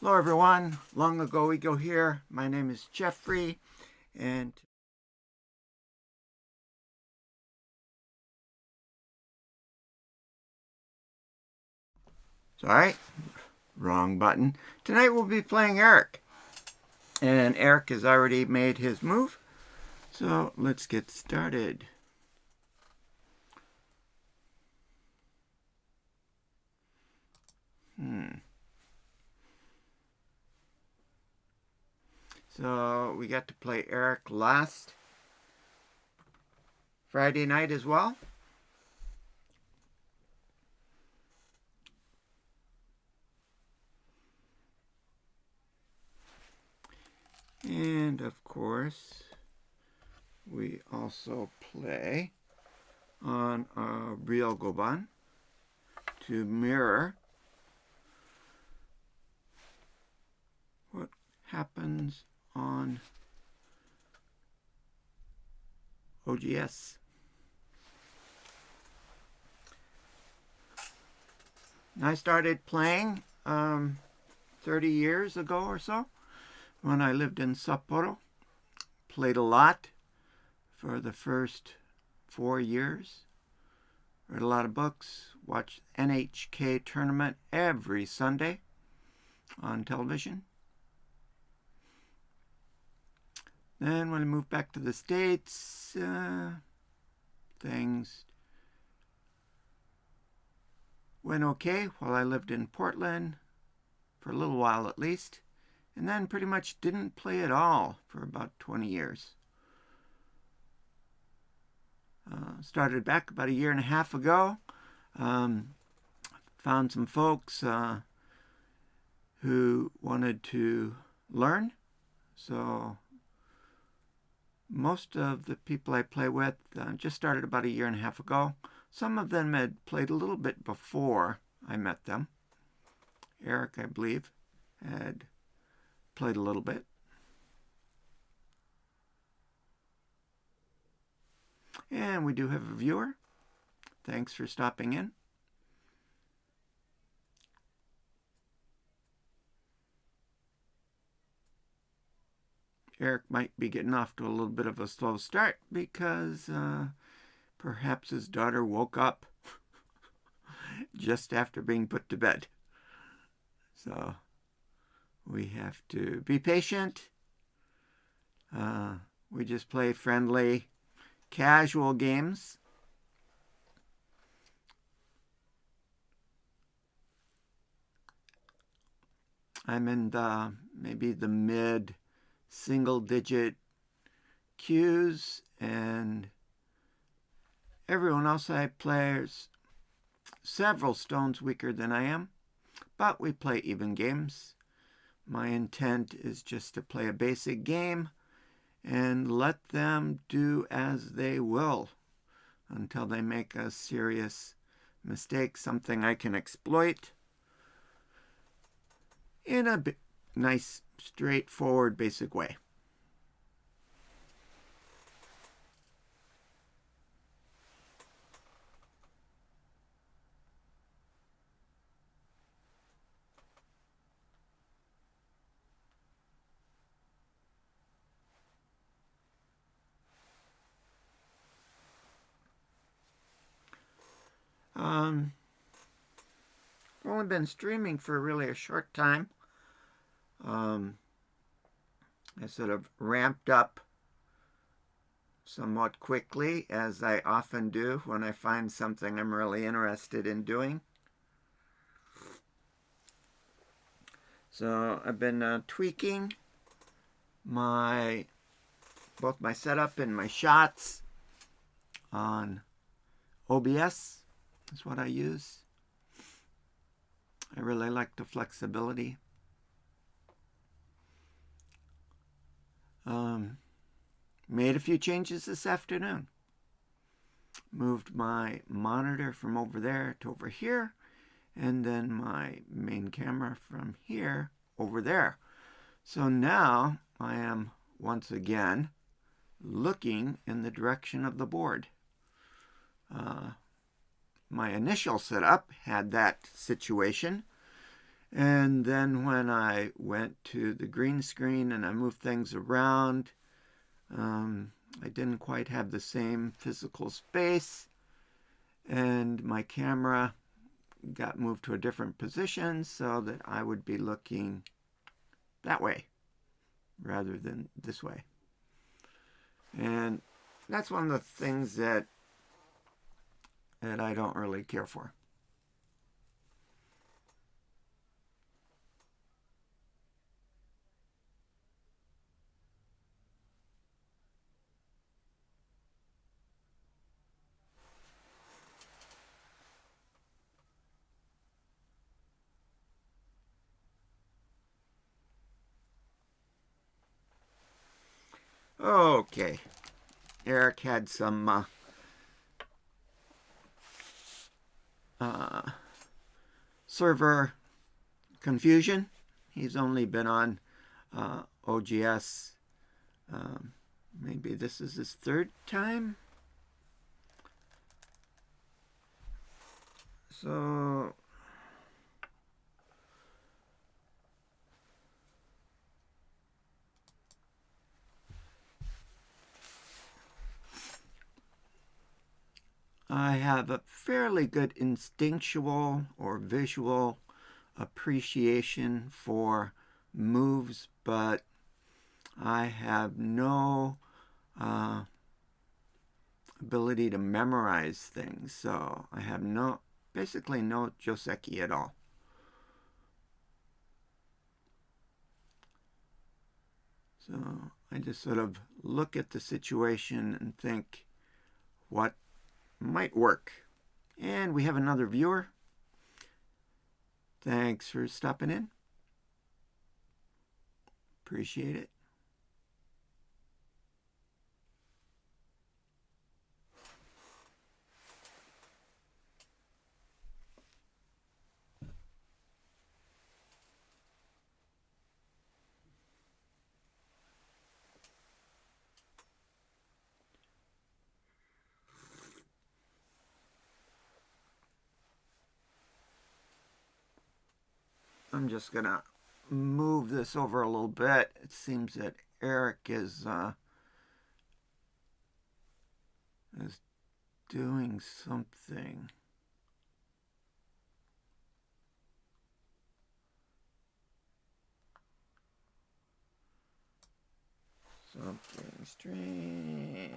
Hello everyone, Long Ago Ego here. My name is Jeffrey, and sorry, wrong button. Tonight we'll be playing Eric, and Eric has already made his move, so let's get started. So we got to play Eric last Friday night as well. And of course, we also play on a real Goban to mirror what happens on OGS. I started playing 30 years ago or so when I lived in Sapporo. Played a lot for the first 4 years. Read a lot of books. Watched NHK tournament every Sunday on television. Then when I moved back to the States, things went okay while I lived in Portland, for a little while at least, and then pretty much didn't play at all for about 20 years. Started back about 1.5 years ago. Found some folks who wanted to learn, so most of the people I play with just started about 1.5 years ago. Some of them had played a little bit before I met them. Eric, I believe, had played a little bit. And we do have a viewer. Thanks for stopping in. Eric might be getting off to a little bit of a slow start because perhaps his daughter woke up just after being put to bed. So we have to be patient. We just play friendly, casual games. I'm in maybe the mid single-digit Qs, and everyone else I play is several stones weaker than I am, but we play even games. My intent is just to play a basic game and let them do as they will until they make a serious mistake, something I can exploit in a nice, straightforward, basic way. I've only been streaming for really a short time. I sort of ramped up somewhat quickly, as I often do when I find something I'm really interested in doing. So I've been tweaking both my setup and my shots on OBS. Is what I use. I really like the flexibility. Made a few changes this afternoon. Moved my monitor from over there to over here, and then my main camera from here over there. So now I am once again looking in the direction of the board. My initial setup had that situation, And then when I went to the green screen and I moved things around, I didn't quite have the same physical space, and my camera got moved to a different position so that I would be looking that way rather than this way. And that's one of the things that I don't really care for. Okay, Eric had some server confusion. He's only been on OGS. Maybe this is his third time. So I have a fairly good instinctual or visual appreciation for moves, but I have no ability to memorize things, so I have basically no Joseki at all. So I just sort of look at the situation and think what might work. And we have another viewer. Thanks for stopping in. Appreciate it. I'm just going to move this over a little bit. It seems that Eric is doing something. Something strange.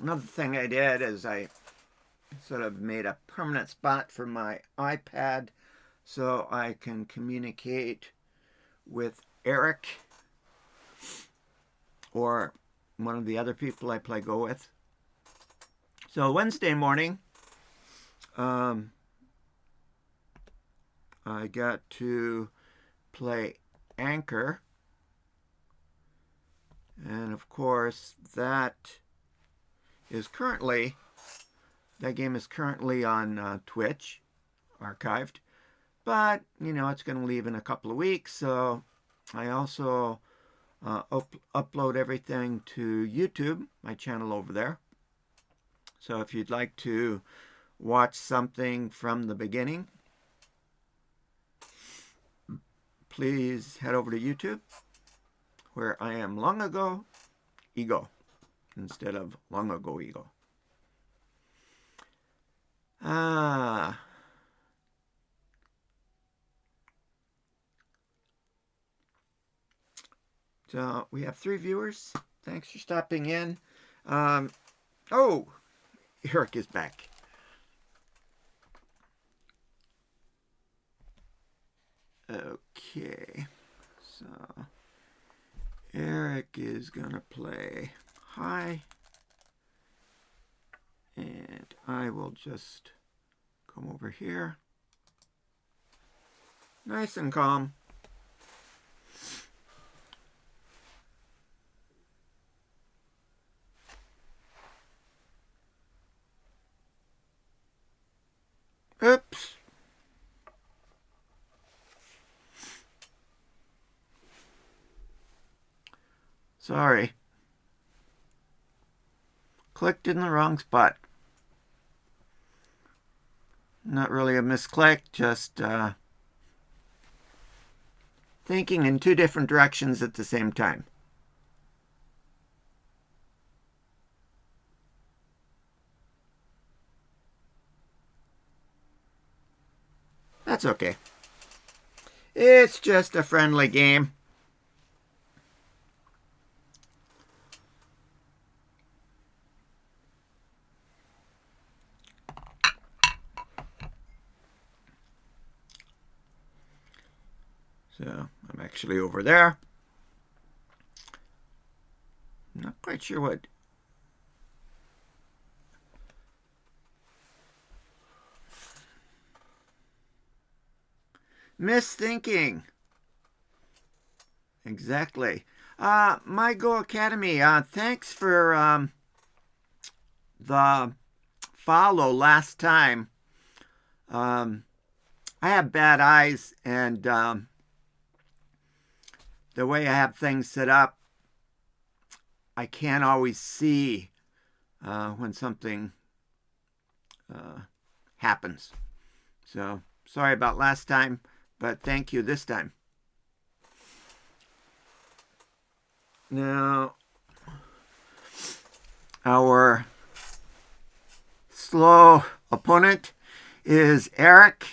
Another thing I did is I sort of made a permanent spot for my iPad so I can communicate with Eric or one of the other people I play Go with. So Wednesday morning, I got to play Anchor, and of course that game is currently on Twitch, archived, but it's going to leave in a couple of weeks. So I also upload everything to YouTube, my channel over there. So if you'd like to watch something from the beginning, please head over to YouTube, where I am long ago ego instead of long ago ego. So we have 3 viewers. Thanks for stopping in. Oh, Eric is back. Okay, so Eric is gonna play high, and I will just come over here, nice and calm. Oops. Sorry. Clicked in the wrong spot. Not really a misclick, just thinking in two different directions at the same time. That's okay. It's just a friendly game. So I'm actually over there. I'm not quite sure what. Misthinking. Exactly. My Go Academy, thanks for the follow last time. I have bad eyes, and the way I have things set up, I can't always see when something happens. So sorry about last time, but thank you this time. Now, our slow opponent is Eric.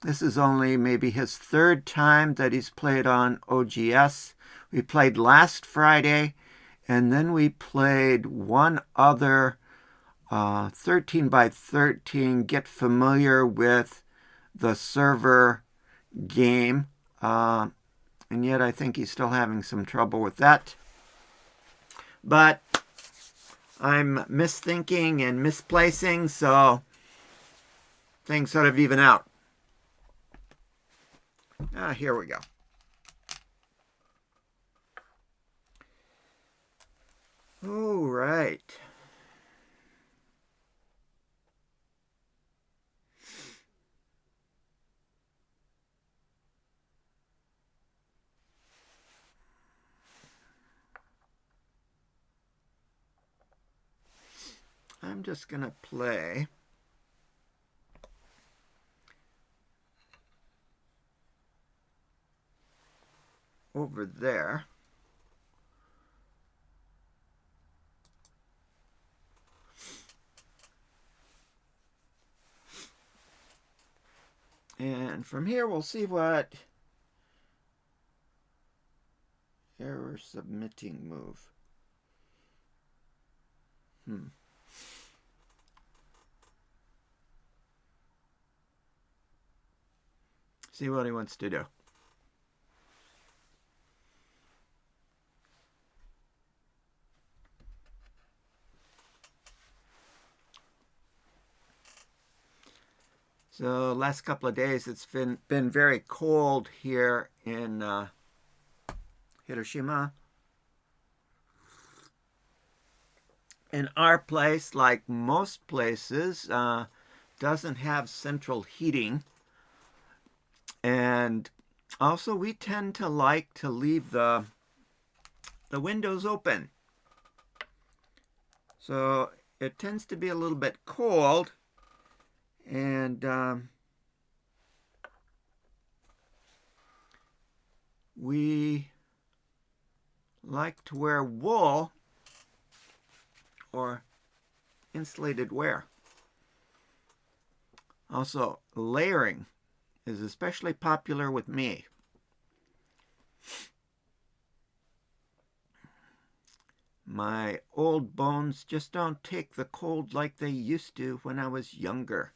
This is only maybe his third time that he's played on OGS. We played last Friday, and then we played one other 13 by 13 get familiar with the server game. And yet I think he's still having some trouble with that. But I'm misthinking and misplacing, so things sort of even out. Here we go. All right. I'm just going to play over there. And from here, we'll see what error submitting move. See what he wants to do. So last couple of days, it's been very cold here in Hiroshima. In our place, like most places, doesn't have central heating. And also we tend to like to leave the windows open. So it tends to be a little bit cold, and we like to wear wool or insulated wear. Also, layering is especially popular with me. My old bones just don't take the cold like they used to when I was younger.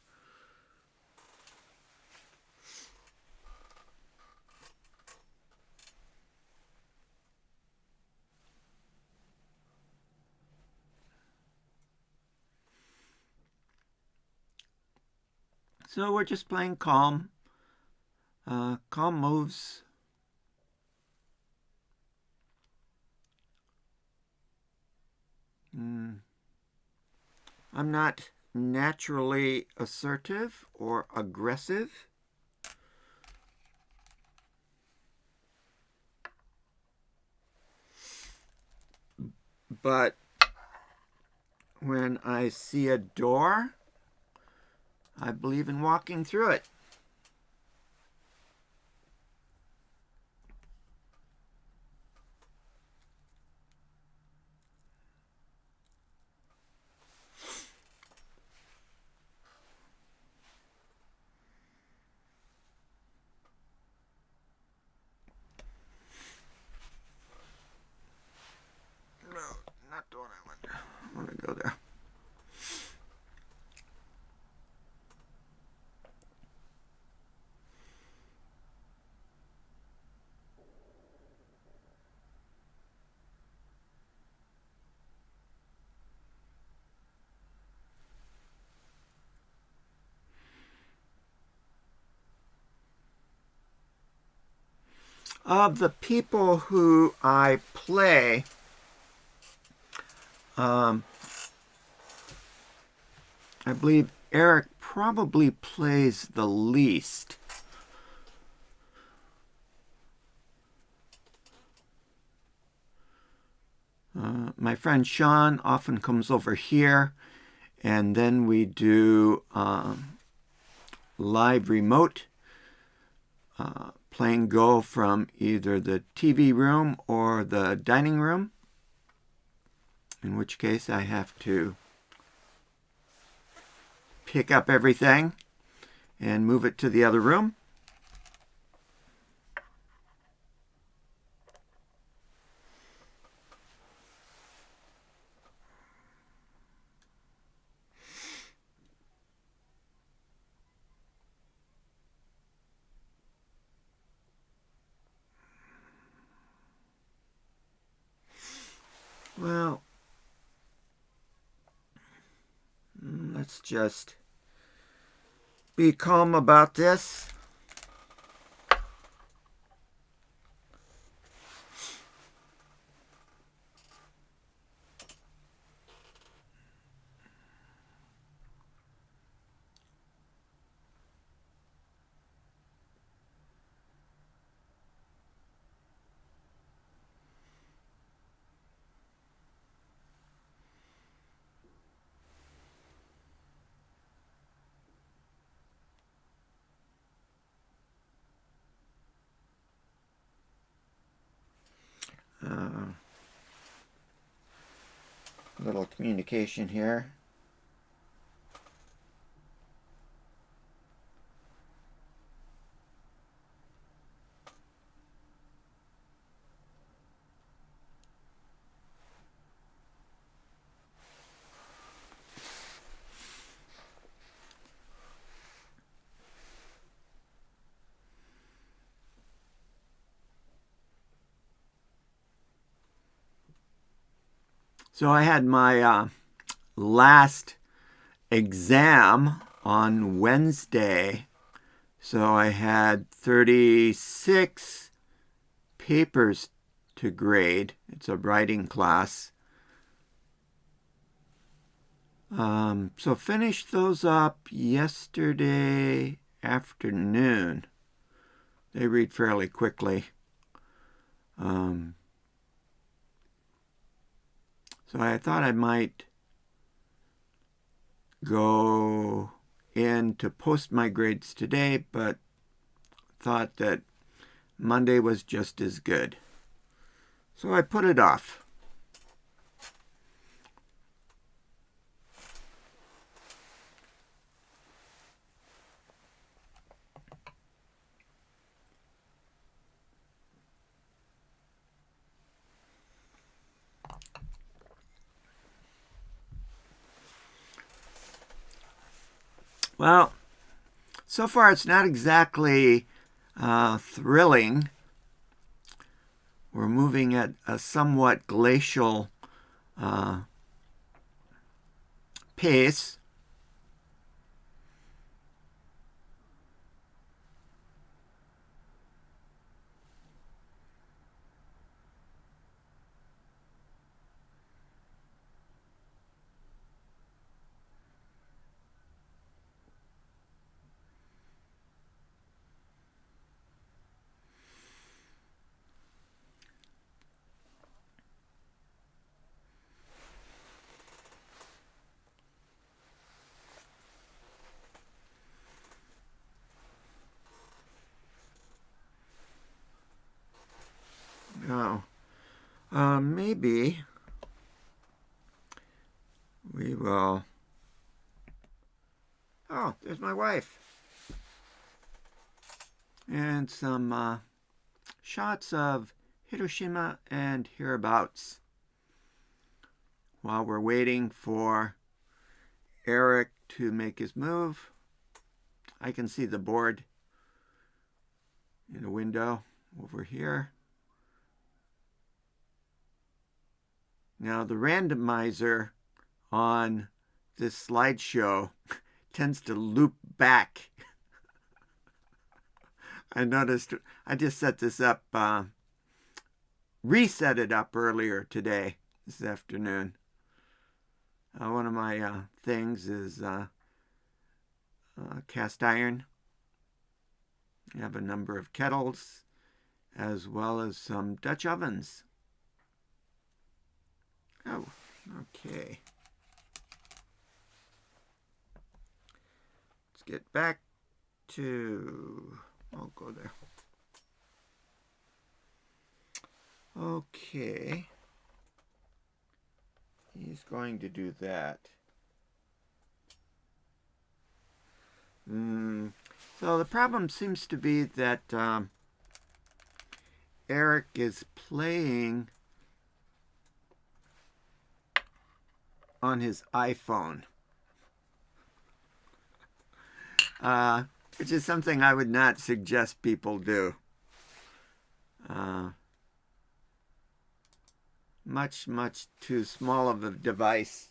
So we're just playing calm. Calm moves. I'm not naturally assertive or aggressive. but when I see a door, I believe in walking through it. No, not the one I want to go there. Of the people who I play, I believe Eric probably plays the least. My friend Sean often comes over here, and then we do live remote playing Go from either the TV room or the dining room, in which case I have to pick up everything and move it to the other room. Well, let's just be calm about this. Little communication here. So I had my last exam on Wednesday. So I had 36 papers to grade. It's a writing class. So finished those up yesterday afternoon. They read fairly quickly. So I thought I might go in to post my grades today, but thought that Monday was just as good. So I put it off. Well, so far it's not exactly thrilling. We're moving at a somewhat glacial pace. Maybe we will. Oh, there's my wife. And some shots of Hiroshima and hereabouts while we're waiting for Eric to make his move. I can see the board in a window over here. Now the randomizer on this slideshow tends to loop back. I noticed, I just set this up, reset it up earlier today, this afternoon. One of my things is cast iron. I have a number of kettles as well as some Dutch ovens. Oh, okay. Let's get back to, I'll go there. Okay. He's going to do that. So the problem seems to be that Eric is playing on his iPhone, which is something I would not suggest people do. Much too small of a device.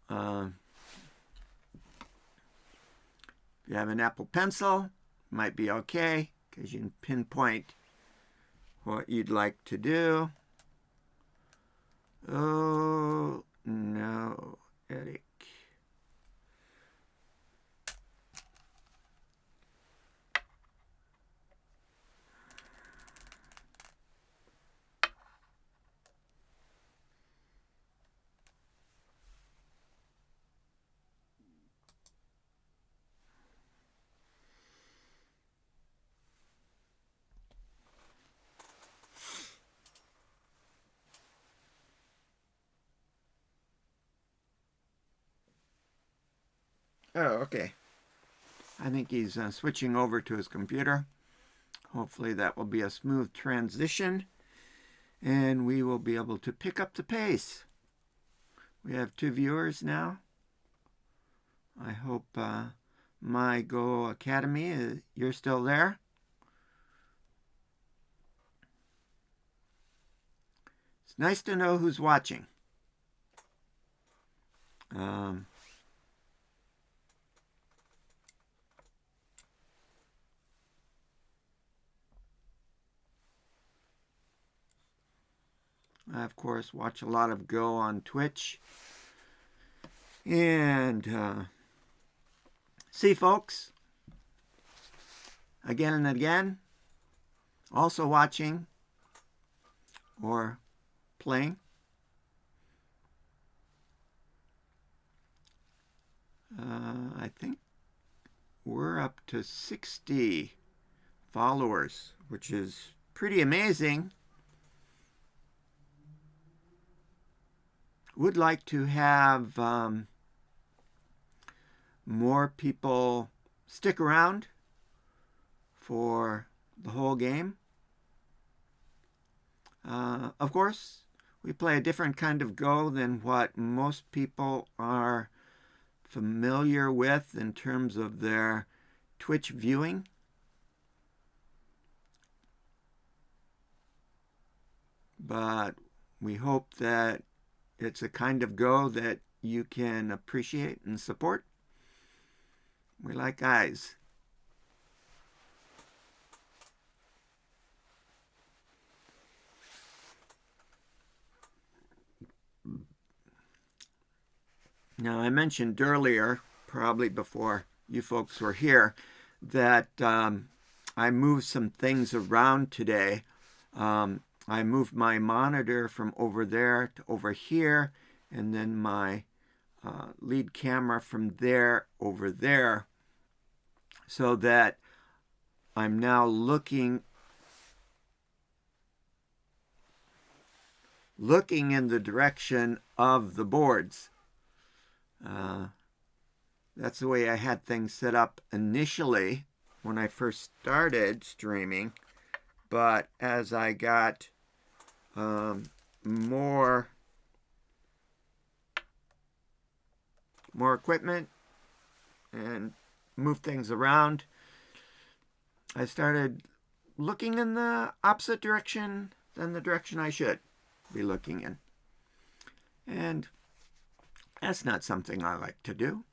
If you have an Apple Pencil, might be okay, because you can pinpoint what you'd like to do. Oh, no, Eric. Oh, okay. I think he's switching over to his computer. Hopefully that will be a smooth transition, and we will be able to pick up the pace. We have 2 viewers now. I hope my Go Academy, you're still there. It's nice to know who's watching. I, of course, watch a lot of Go on Twitch. And see folks again and again also watching or playing. I think we're up to 60 followers, which is pretty amazing. Would like to have more people stick around for the whole game. Of course, we play a different kind of Go than what most people are familiar with in terms of their Twitch viewing. But we hope that it's a kind of Go that you can appreciate and support. We like eyes. Now, I mentioned earlier, probably before you folks were here, that I moved some things around today. I moved my monitor from over there to over here, and then my lead camera from there over there, so that I'm now looking looking in the direction of the boards. That's the way I had things set up initially when I first started streaming. But as I got more equipment and moved things around, I started looking in the opposite direction than the direction I should be looking in. And that's not something I like to do.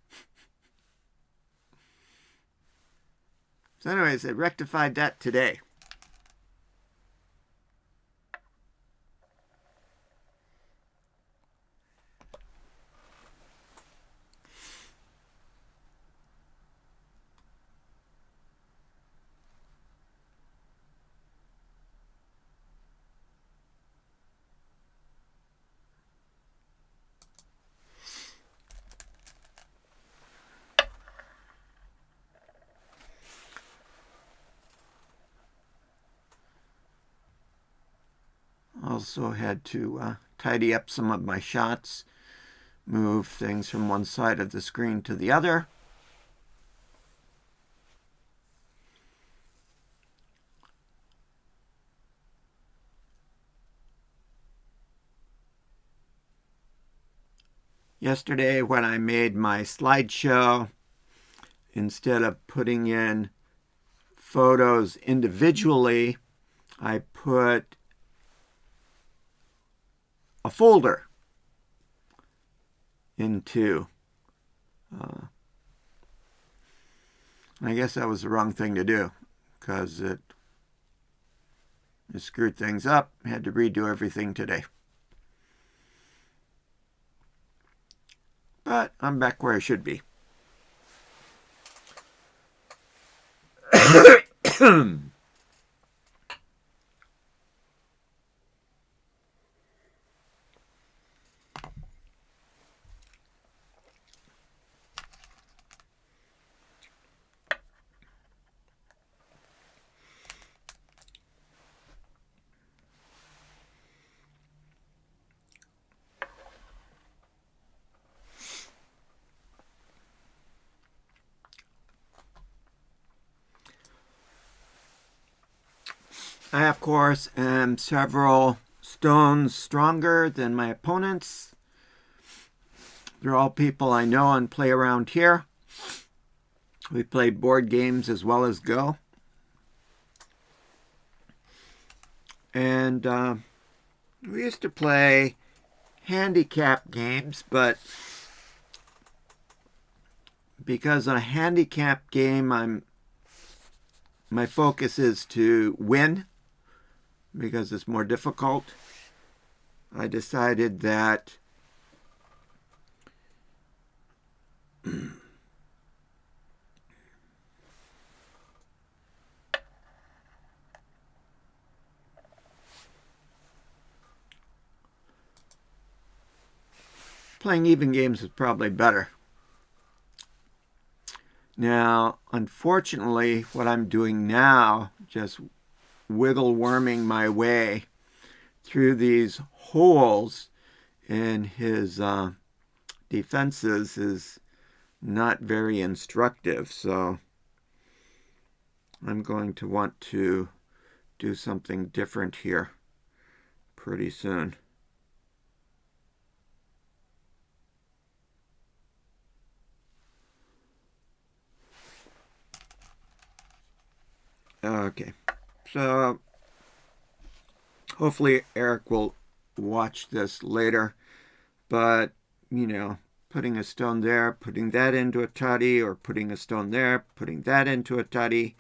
So anyways, I rectified that today. Also had to tidy up some of my shots, move things from one side of the screen to the other. Yesterday when I made my slideshow, instead of putting in photos individually, I put a folder into. I guess that was the wrong thing to do because it screwed things up. I had to redo everything today. But I'm back where I should be. I, of course, am several stones stronger than my opponents. They're all people I know and play around here. We play board games as well as Go. And we used to play handicap games, but because in a handicap game, my focus is to win because it's more difficult. I decided that playing even games is probably better. Now, unfortunately, what I'm doing now, just wiggle worming my way through these holes in his defenses, is not very instructive. So I'm going to want to do something different here pretty soon. Okay, so hopefully Eric will watch this later, but, you know, putting a stone there, putting that into a tutty, or putting a stone there, putting that into a tutty,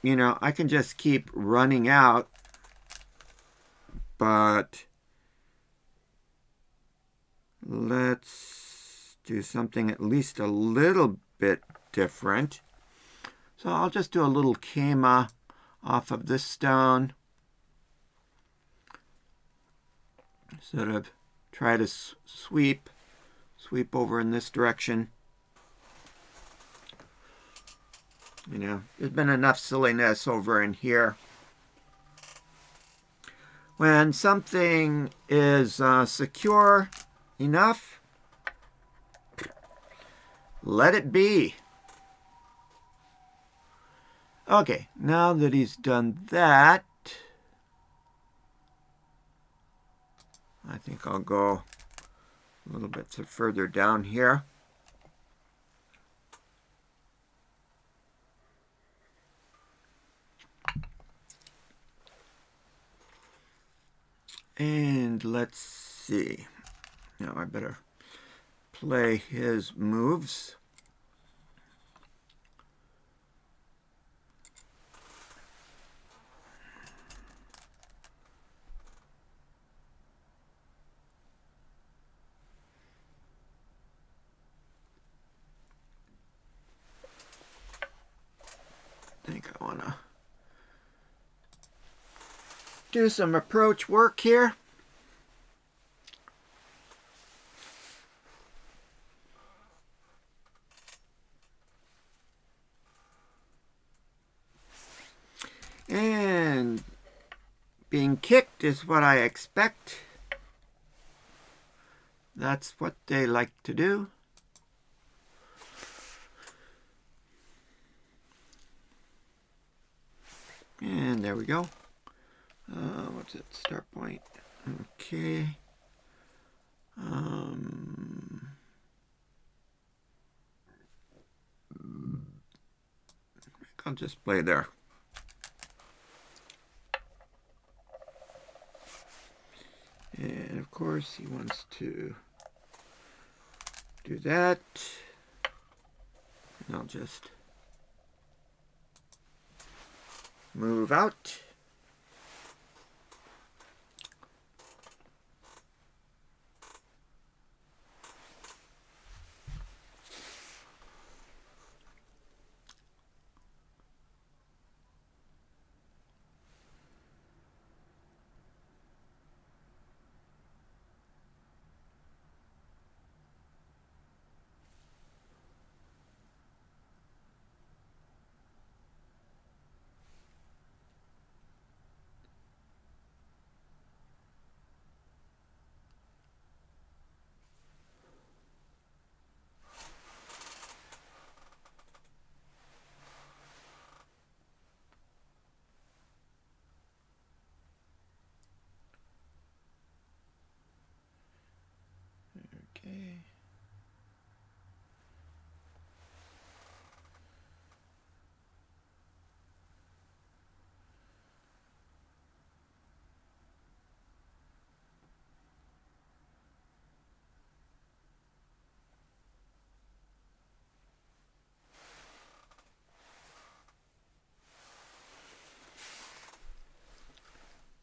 you know, I can just keep running out, but let's do something at least a little bit different. So I'll just do a little kema off of this stone. Sort of try to sweep over in this direction. You know, there's been enough silliness over in here When something is secure enough, let it be. Okay, now that he's done that, I think I'll go a little bit further down here. And let's see. Now I better play his moves. I think I want to do some approach work here. And being kicked is what I expect. That's what they like to do. And there we go. What's it? Start point. Okay. I'll just play there. And of course he wants to do that. And I'll just move out. Okay.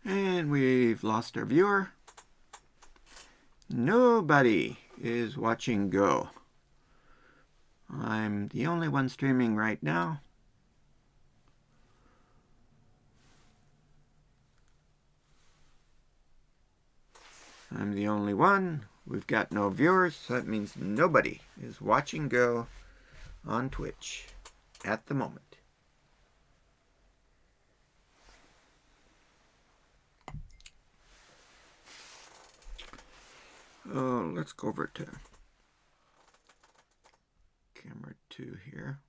And we've lost our viewer. Nobody is watching Go. I'm the only one streaming right now. I'm the only one. We've got no viewers, so that means nobody is watching Go on Twitch at the moment. Oh, let's go over to camera 2 here.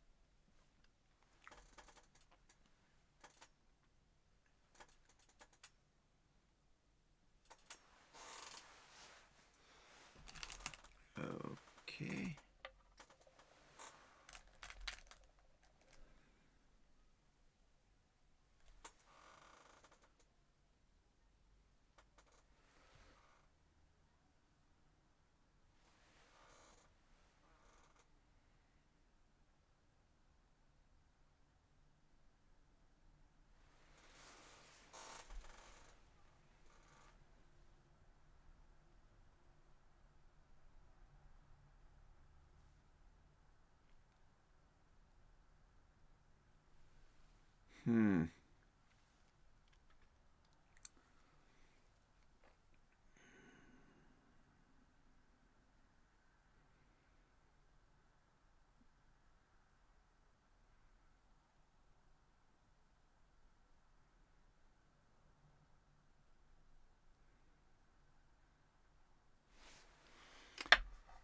Okay. Hmm.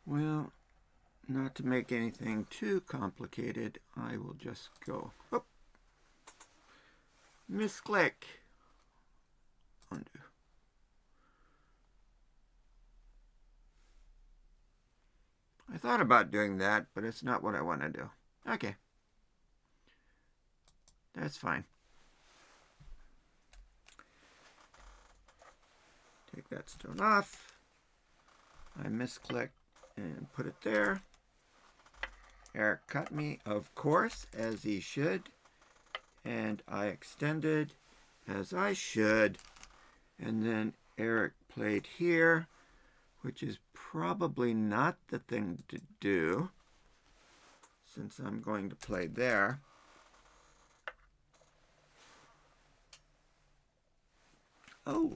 Well, not to make anything too complicated, I will just go, oh, misclick, undo. I thought about doing that, but it's not what I want to do. Okay. That's fine. Take that stone off. I misclicked and put it there. Eric cut me, of course, as he should. And I extended as I should. And then Eric played here, which is probably not the thing to do, since I'm going to play there. Oh.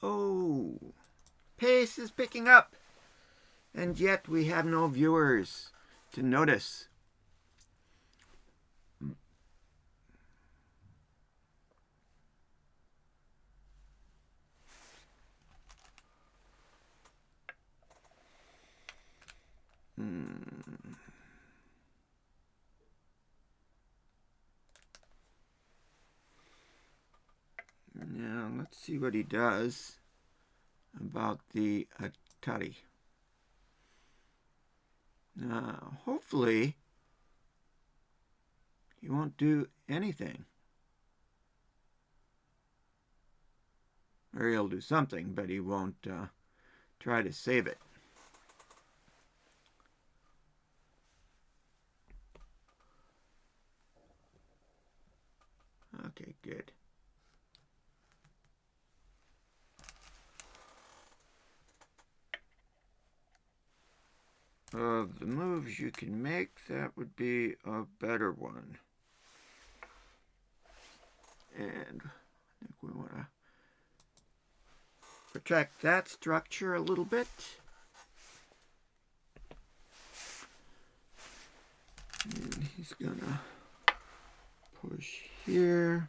Oh, pace is picking up, and yet we have no viewers to notice. Now, let's see what he does about the Atari. Now, hopefully, he won't do anything. Or he'll do something, but he won't try to save it. Okay, good. Of the moves you can make, that would be a better one. And I think we want to protect that structure a little bit. And he's gonna push here.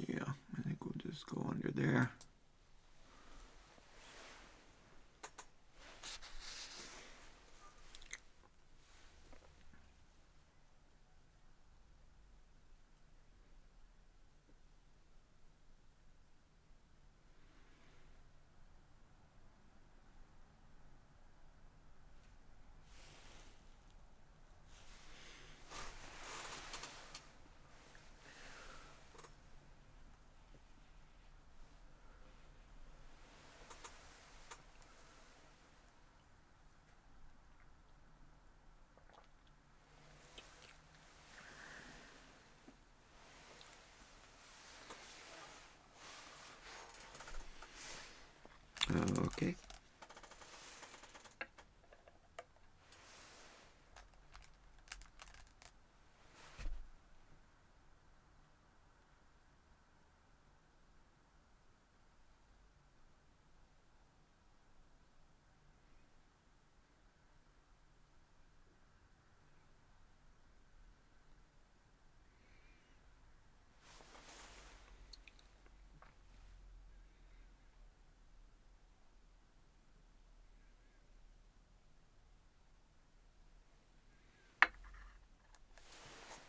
Yeah, I think we'll just go under there. Okay.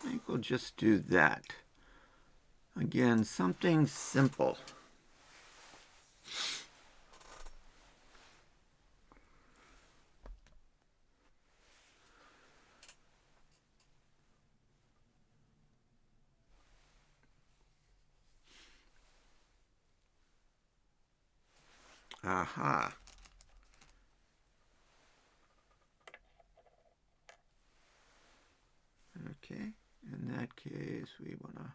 I think we'll just do that. Again, something simple. Aha. Okay, in that case, we want to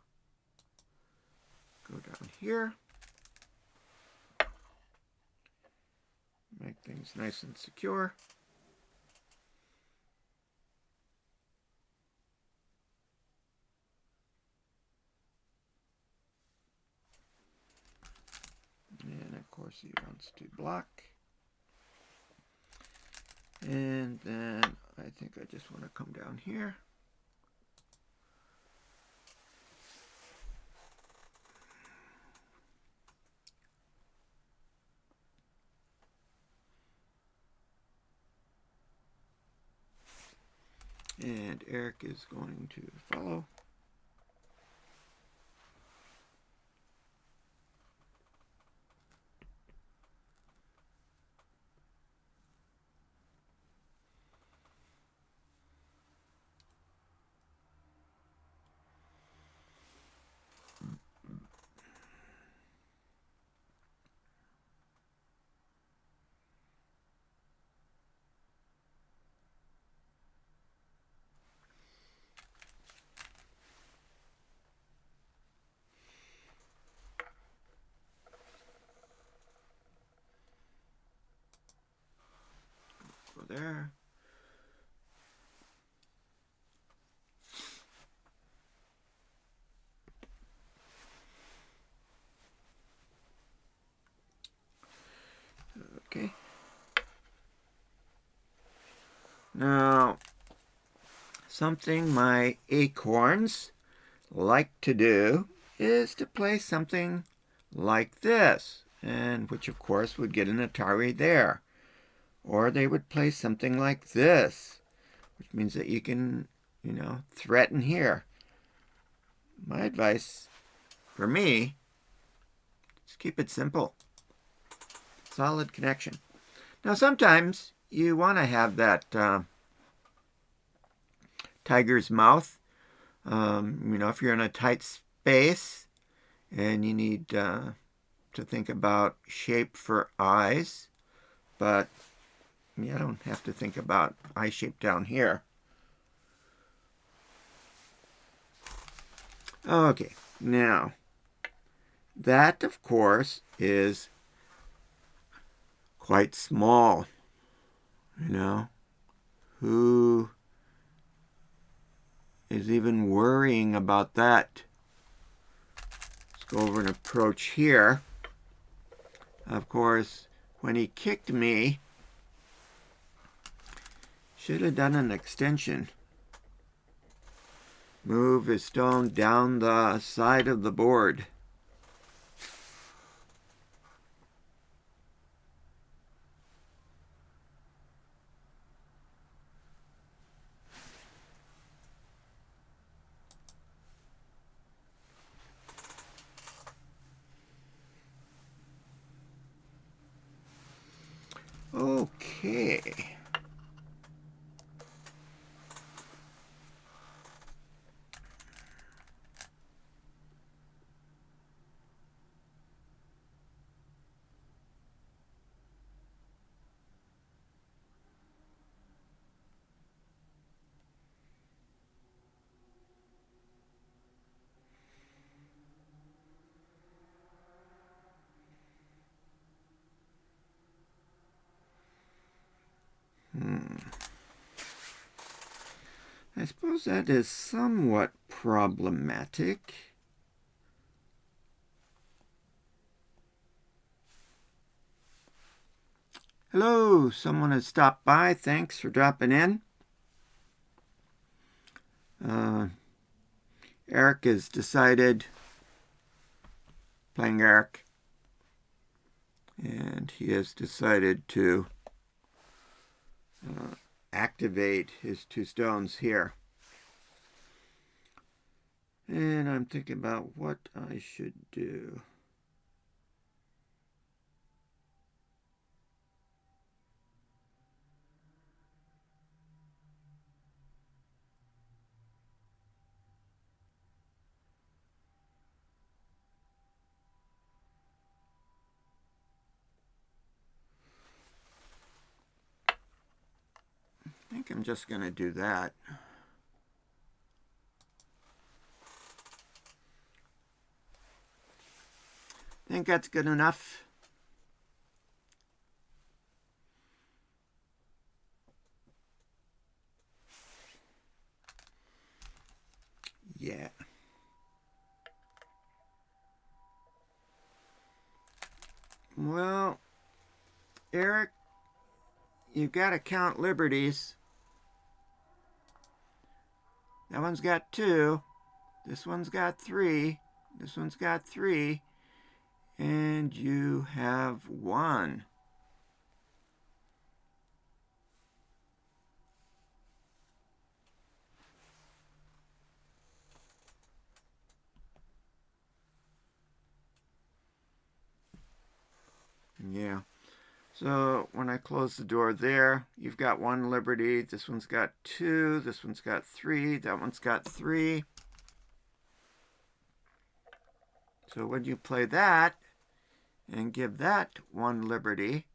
go down here. Make things nice and secure. And of course he wants to block. And then I think I just want to come down here. And Eric is going to follow. Go there. Okay. Now, something my acorns like to do is to play something like this, and which of course would get an Atari there. Or they would play something like this, which means that you can, threaten here. My advice for me is keep it simple. Solid connection. Now sometimes you want to have that tiger's mouth. If you're in a tight space and you need to think about shape for eyes, but you don't have to think about eye shape down here. Okay, now that of course is quite small. Who is even worrying about that? Let's go over and approach here. Of course, when he kicked me, should have done an extension. Move his stone down the side of the board. Okay. I suppose that is somewhat problematic. Hello, someone has stopped by. Thanks for dropping in. Eric has decided, playing Eric, and he has decided to activate his two stones here. And I'm thinking about what I should do. think I'm just going to do that. I think that's good enough. Yeah. Well, Eric, you've got to count liberties. That one's got 2. This one's got 3. This one's got 3. And you have 1. Yeah. So when I close the door there, you've got 1 liberty. This one's got 2. This one's got 3. That one's got 3. So when you play that and give that 1 liberty,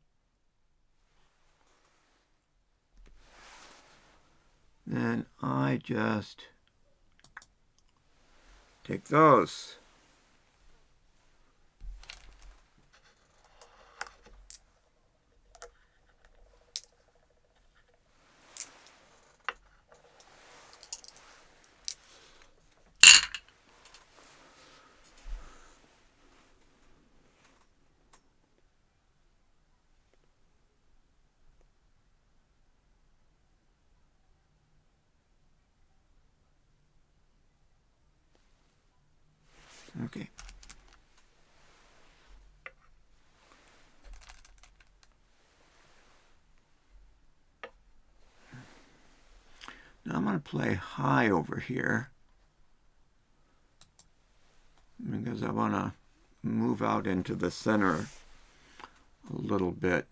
then I just take those. Okay. Now I'm going to play high over here because I want to move out into the center a little bit.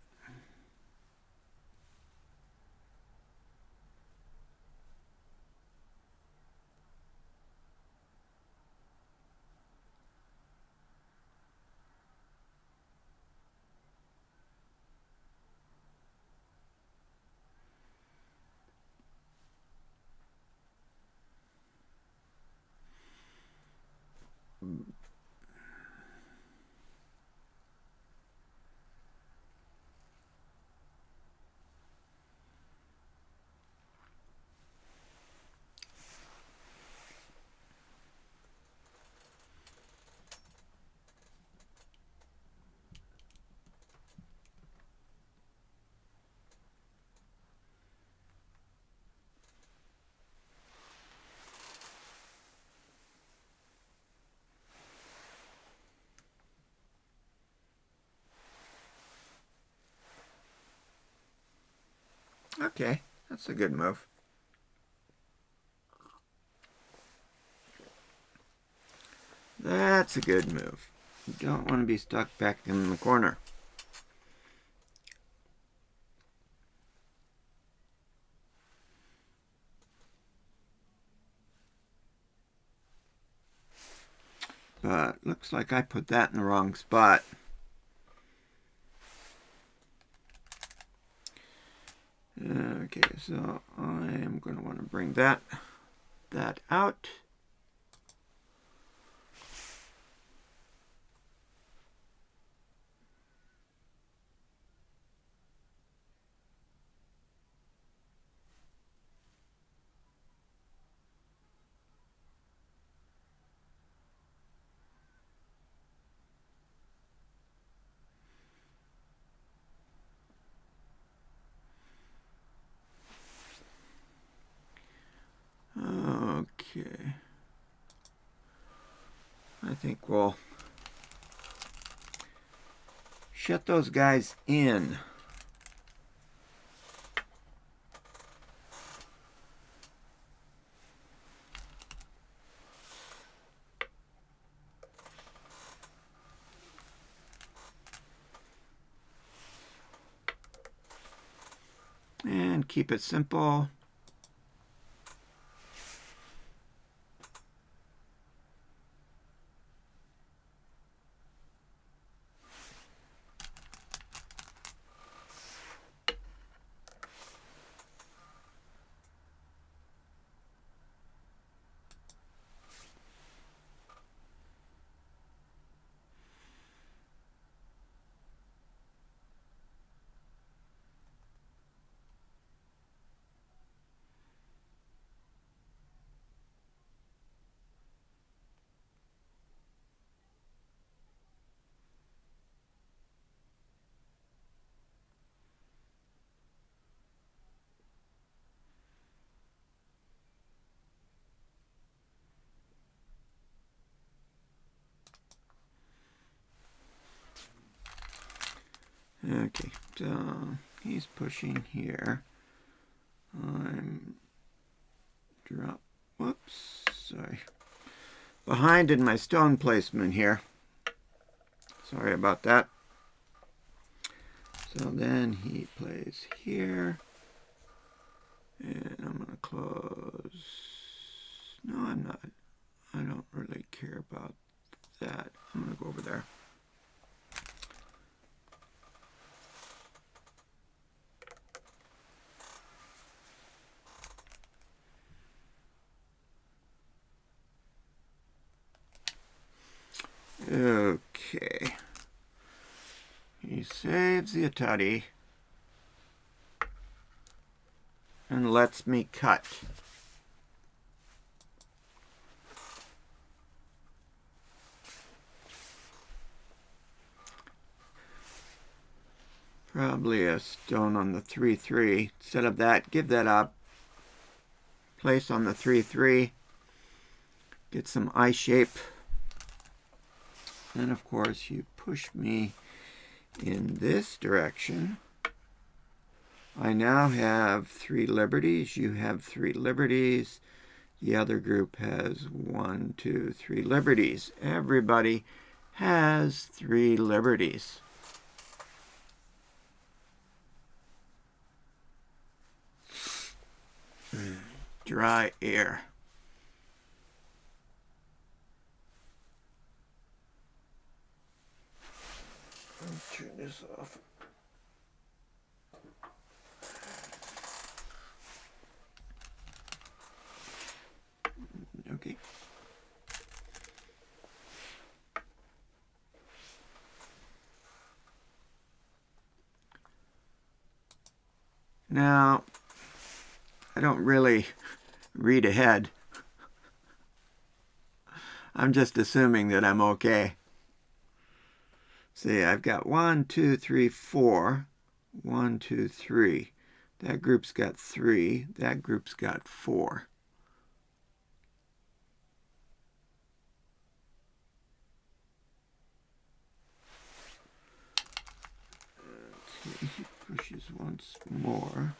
Okay, that's a good move. That's a good move. You don't want to be stuck back in the corner. But looks like I put that in the wrong spot. Okay, so I am going to want to bring that out. Okay. I think we'll shut those guys in. And keep it simple. Okay, so he's pushing here. I'm whoops, sorry. Behind in my stone placement here. Sorry about that. So then he plays here. And I'm going to close. No, I'm not. I don't really care about that. I'm going to go over there. Okay. He saves the Atari and lets me cut. Probably a stone on the 3-3. Instead of that, give that up. Place on the 3-3. Get some eye shape. Then, of course, you push me in this direction. I now have 3 liberties. You have 3 liberties. The other group has 1, 2, 3 liberties. Everybody has 3 liberties. Dry air. Let me turn this off. Okay. Now, I don't really read ahead. I'm just assuming that I'm okay. See, I've got 1, 2, 3, 4. 1, 2, 3. That group's got 3. That group's got 4. Okay, he pushes once more.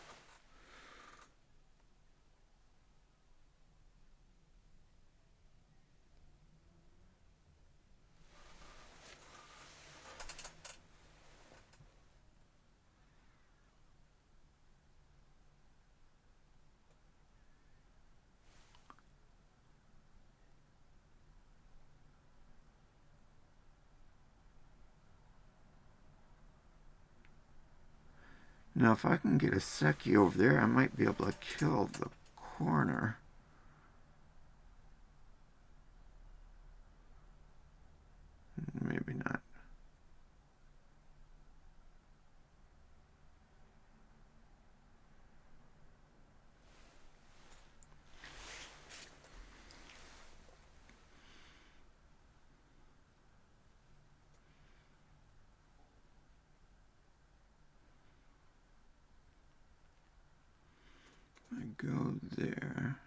Now, if I can get a Seki over there, I might be able to kill the corner. Maybe not. I go there.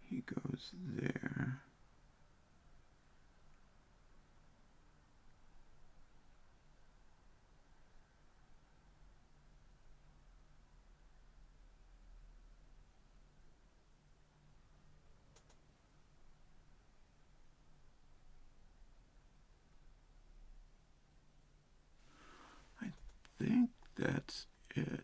He goes there. I think that's it.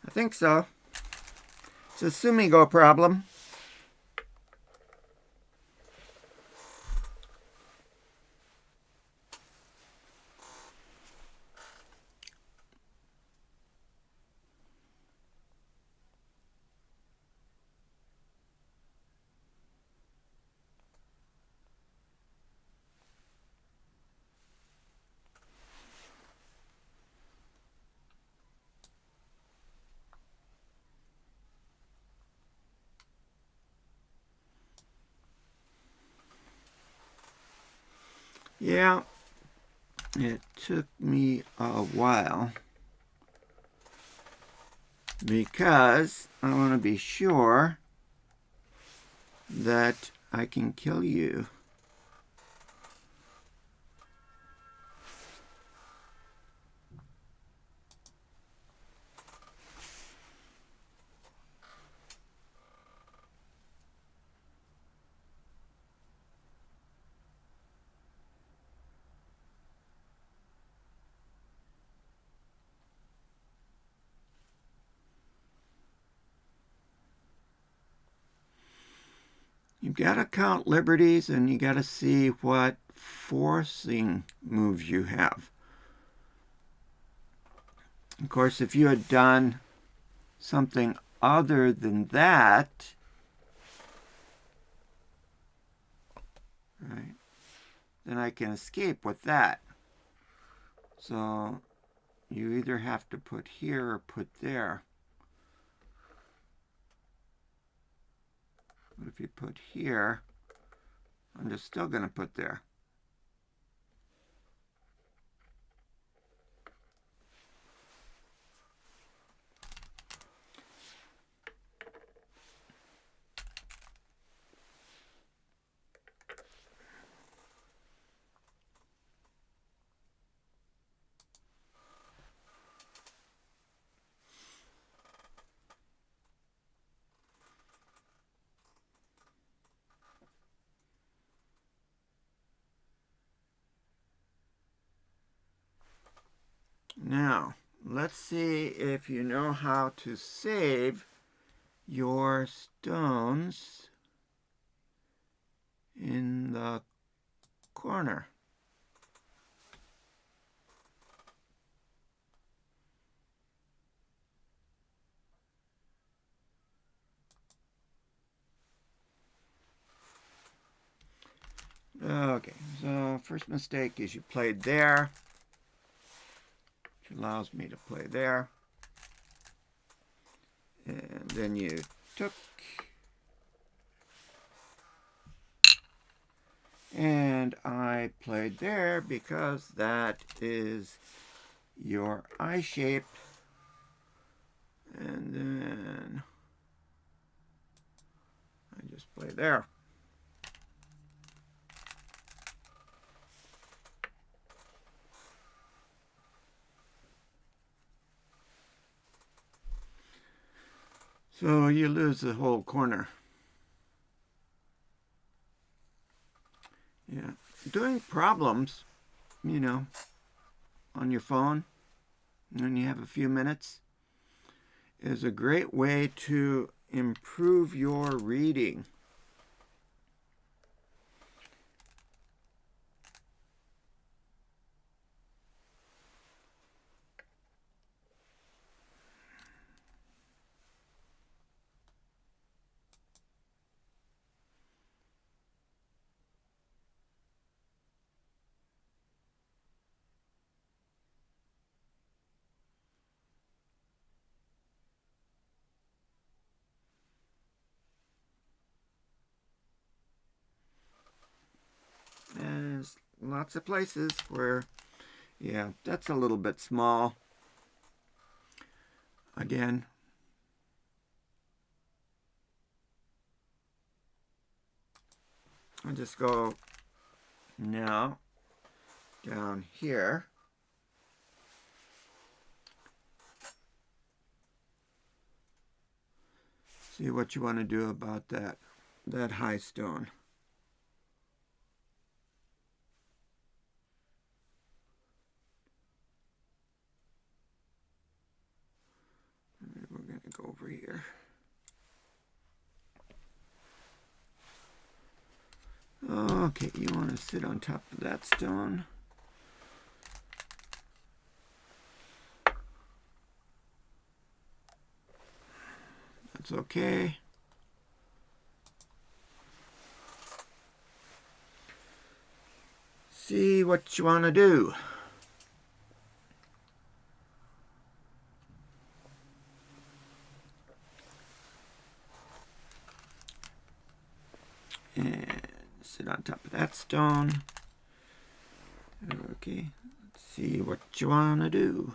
I think so. It's a Sumigo problem. Yeah, it took me a while because I want to be sure that I can kill you. You've got to count liberties, and you got to see what forcing moves you have. Of course, if you had done something other than that, right, then I can escape with that. So you either have to put here or put there. But if you put here, I'm just still going to put there. Now, let's see if you know how to save your stones in the corner. Okay, so first mistake is you played there, which allows me to play there. And then you took, and I played there because that is your eye shape. And then I just play there. So you lose the whole corner. Yeah, doing problems, you know, on your phone when you have a few minutes is a great way to improve your reading. There's lots of places where, yeah, that's a little bit small. Again, I'll just go now down here. See what you want to do about that high stone. We're going to go over here. Okay, you want to sit on top of that stone. That's okay. See what you want to do. And sit on top of that stone. Okay, let's see what you want to do.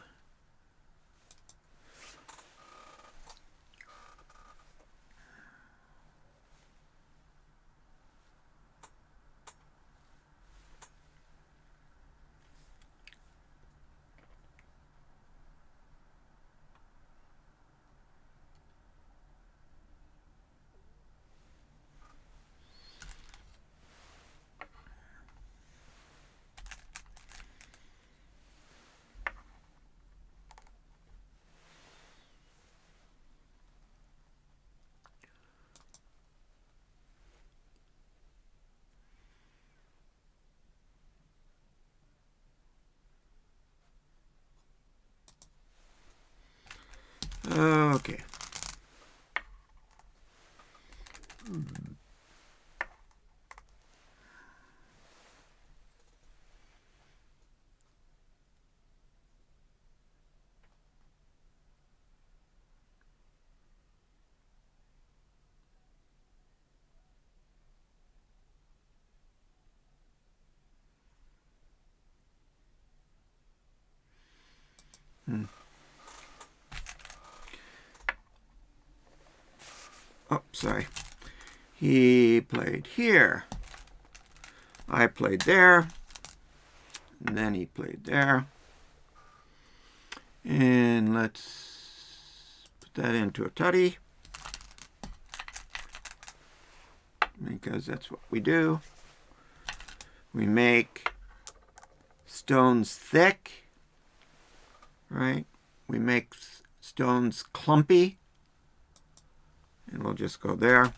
Okay. Oh, sorry. He played here. I played there. And then he played there. And let's put that into a tutty, because that's what we do. We make stones thick, right? We make stones clumpy, and we'll just go there,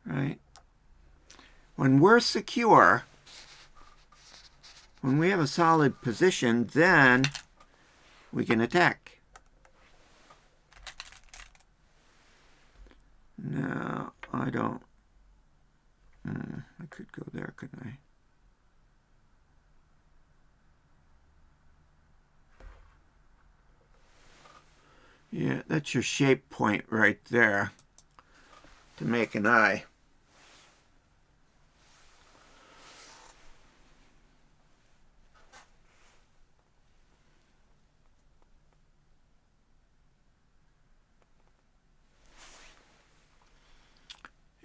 right? When we're secure, when we have a solid position, then we can attack. No, I don't. I could go there, couldn't I? Yeah, that's your shape point right there to make an eye.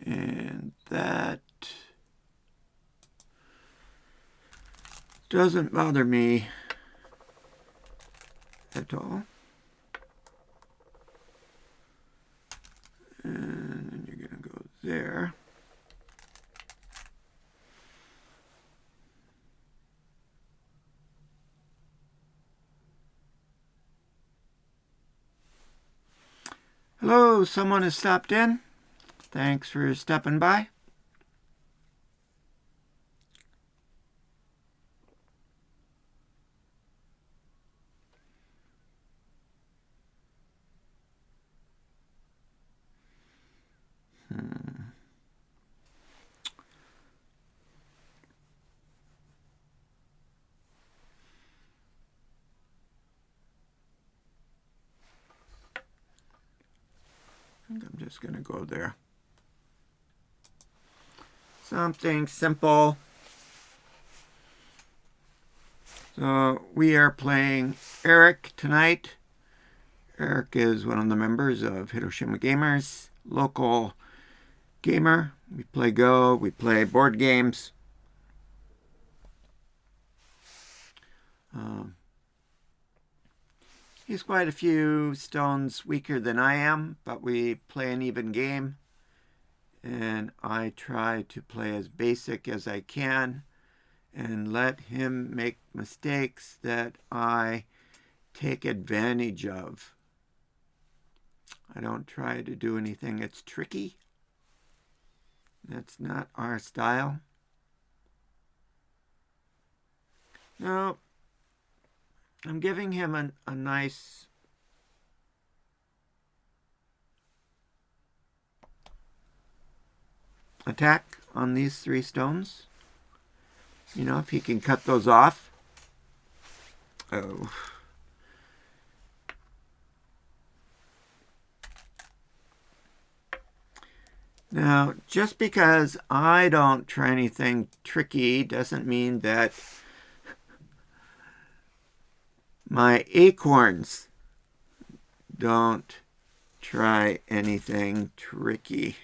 And that doesn't bother me at all. And then you're going to go there. Hello, someone has stopped in. Thanks for stopping by. I think I'm just going to go there. Something simple. So we are playing Eric tonight. Eric is one of the members of Hiroshima Gamers, local gamer. We play Go, we play board games. He's quite a few stones weaker than I am, but we play an even game. And I try to play as basic as I can and let him make mistakes that I take advantage of. I don't try to do anything that's tricky. That's not our style. No, I'm giving him a nice attack on these 3 stones. You know, if he can cut those off. Oh. Now, just because I don't try anything tricky doesn't mean that my acorns don't try anything tricky.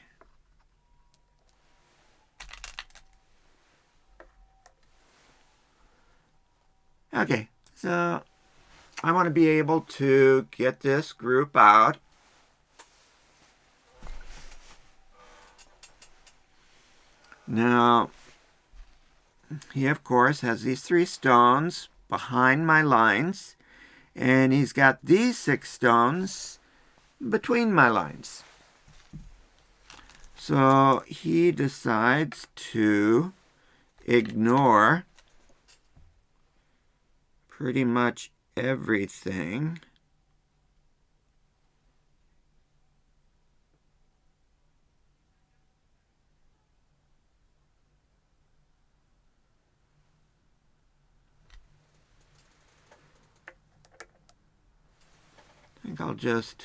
Okay, so I want to be able to get this group out. Now, he of course has these 3 stones behind my lines, and he's got these 6 stones between my lines. So he decides to ignore pretty much everything think I'll just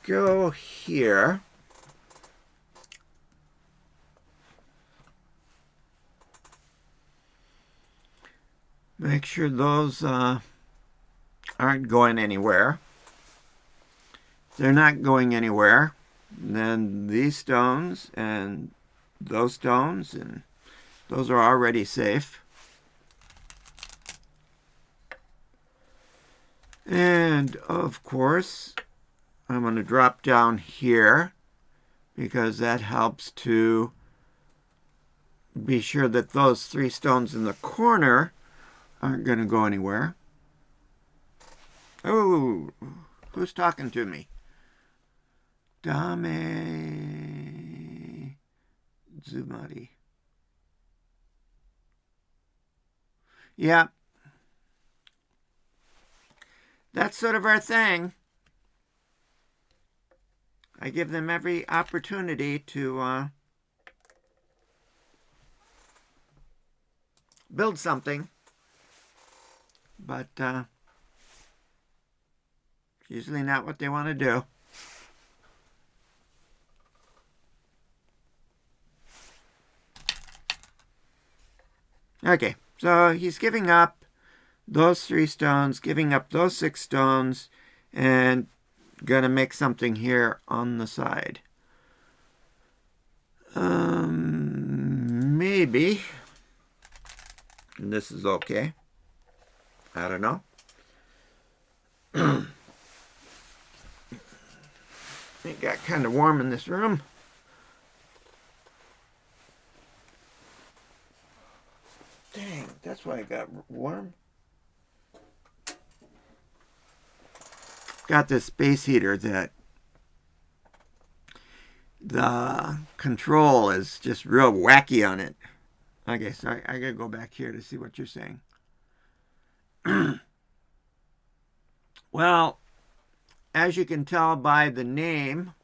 go here. Make sure those aren't going anywhere. If they're not going anywhere, then these stones and those stones, and those are already safe. And of course, I'm going to drop down here because that helps to be sure that those 3 stones in the corner aren't going to go anywhere. Oh, who's talking to me? Dame Zumari. Yeah. That's sort of our thing. I give them every opportunity to build something, but usually not what they want to do. Okay, so he's giving up those 3 stones, giving up those 6 stones, and gonna make something here on the side. Maybe. And this is okay. I don't know. It got kind of warm in this room. Dang, that's why it got warm. Got this space heater that the control is just real wacky on it. Okay, so I gotta go back here to see what you're saying. Well, as you can tell by the name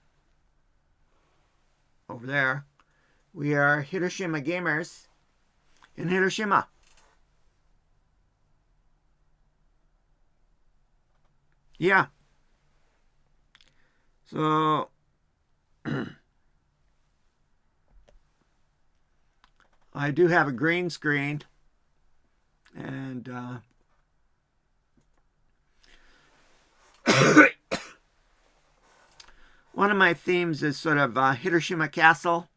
over there, we are Hiroshima Gamers in Hiroshima. Yeah. So I do have a green screen, and one of my themes is sort of Hiroshima Castle.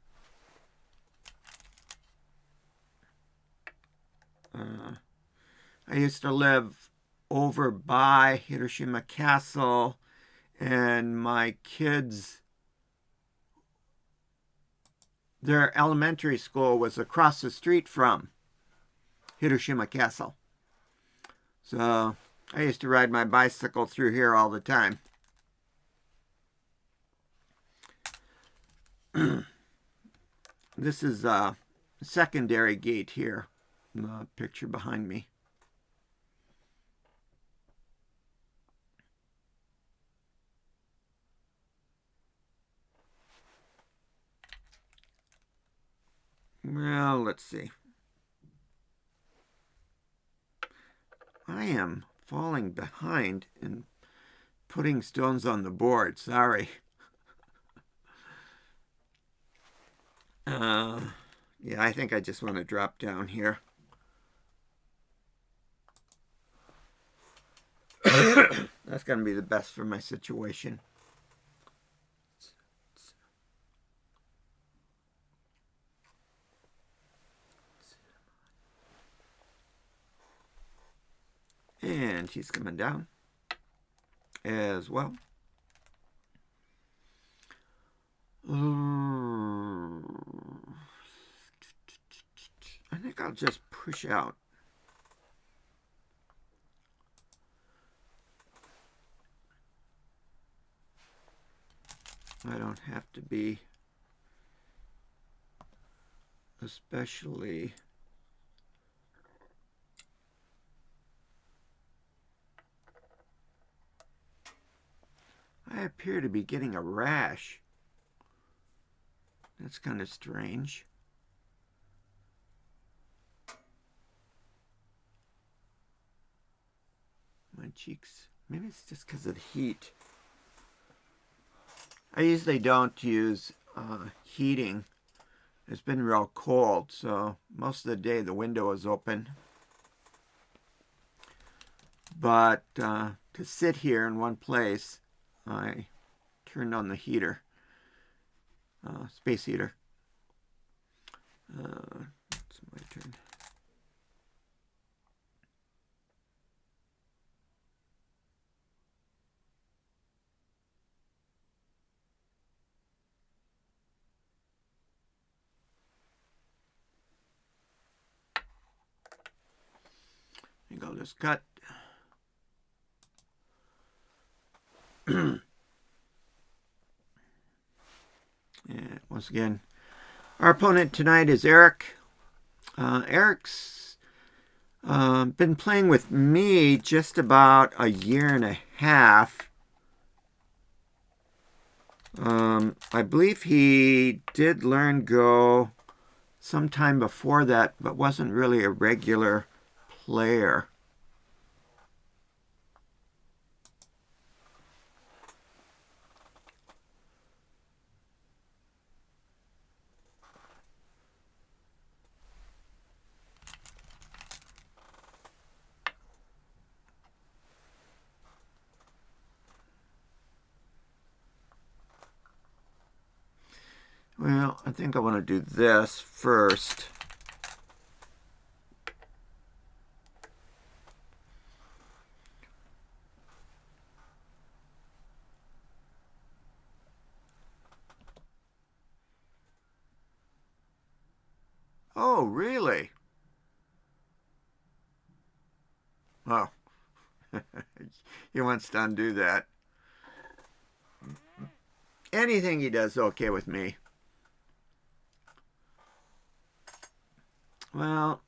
I used to live over by Hiroshima Castle, and my kids, their elementary school was across the street from Hiroshima Castle. So I used to ride my bicycle through here all the time. This is a secondary gate here in the picture behind me. Well, let's see. I am falling behind in putting stones on the board. Sorry. Yeah, I think I just want to drop down here. That's going to be the best for my situation. And he's coming down as well. I think I'll just push out. I don't have to be especially I appear to be getting a rash. That's kind of strange. my cheeks. Maybe it's just because of the heat. I usually don't use heating. It's been real cold, so most of the day the window is open. But to sit here in one place, I turned on the heater, space heater. It's my turn. I think I'll just cut. And once again, our opponent tonight is Eric. Eric's been playing with me just about a year and a half. I believe he did learn Go sometime before that, but wasn't really a regular player. Well, I think I want to do this first. Oh, really? Oh, he wants to undo that. Anything he does is okay with me. Well,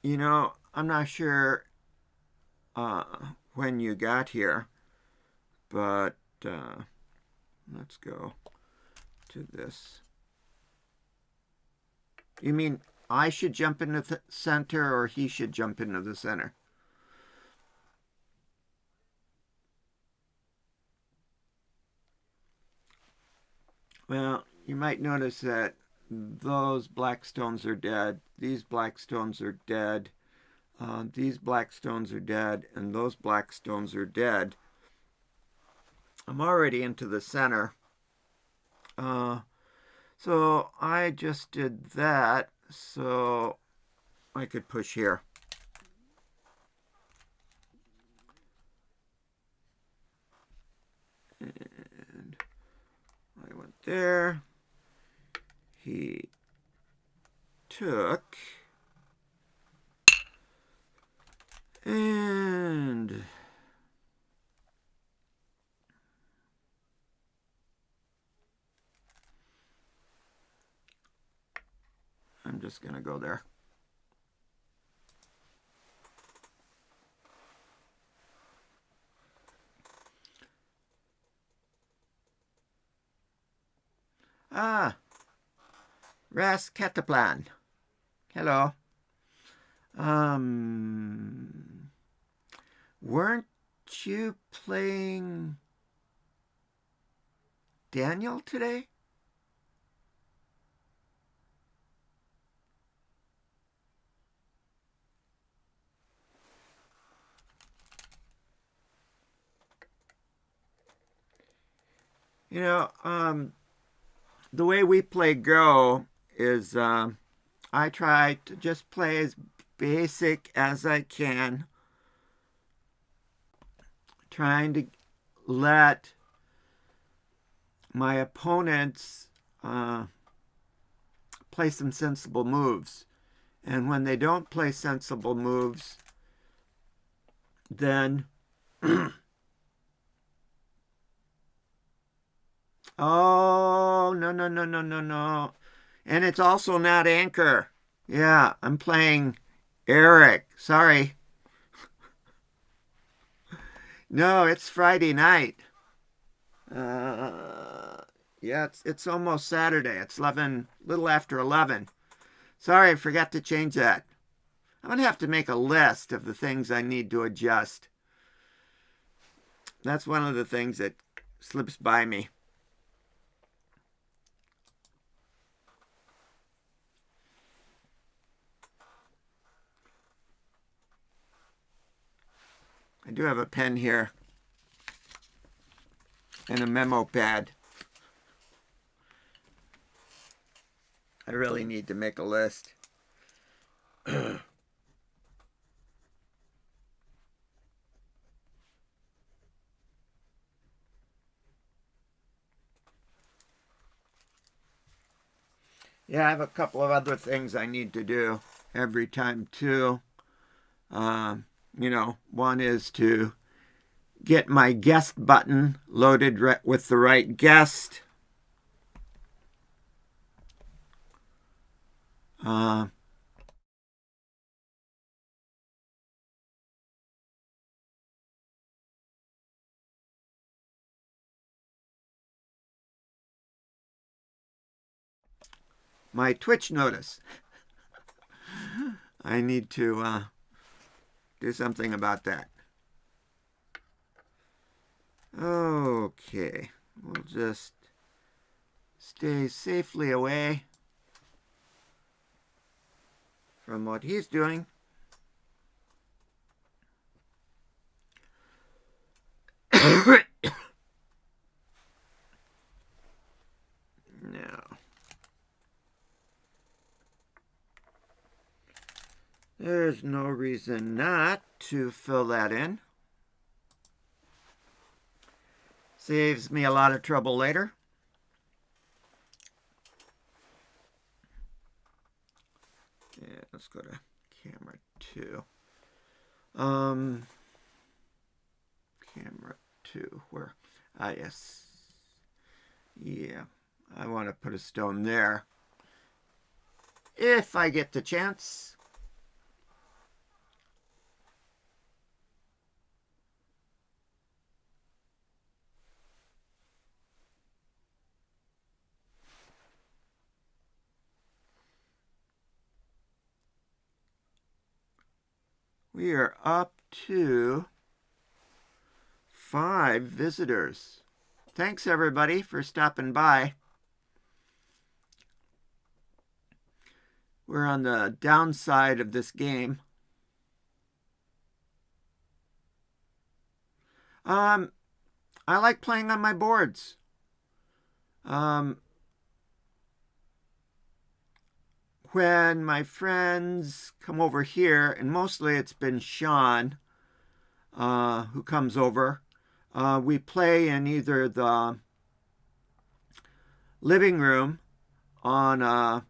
you know, I'm not sure when you got here, but let's go to this. You mean I should jump into the center or he should jump into the center? Well, you might notice that those black stones are dead. These black stones are dead. These black stones are dead. And those black stones are dead. I'm already into the center. So I just did that so I could push here. And I went there. He took, and I'm just going to go there. Ah, Ras Cataplan. Hello. Weren't you playing Daniel today? You know, the way we play Go is I try to just play as basic as I can, trying to let my opponents play some sensible moves. And when they don't play sensible moves, then oh, no, no, no, no, no, no. And it's also not Anchor. Yeah, I'm playing Eric. Sorry. No, it's Friday night. Yeah, it's almost Saturday. It's 11, little after 11. Sorry, I forgot to change that. I'm going to have to make a list of the things I need to adjust. that's one of the things that slips by me. I do have a pen here and a memo pad. I really need to make a list. Yeah, I have a couple of other things I need to do every time too. One is to get my guest button loaded with the right guest. My Twitch notice. I need to do something about that. Okay, we'll just stay safely away from what he's doing. Now, there's no reason not to fill that in. Saves me a lot of trouble later. Yeah, let's go to camera 2. Camera 2, where? Ah, yes. Yeah, I want to put a stone there. If I get the chance. We are up to 5 visitors. Thanks, everybody, for stopping by. We're on the downside of this game. I like playing on my boards. When my friends come over here, and mostly it's been Sean who comes over, we play in either the living room on a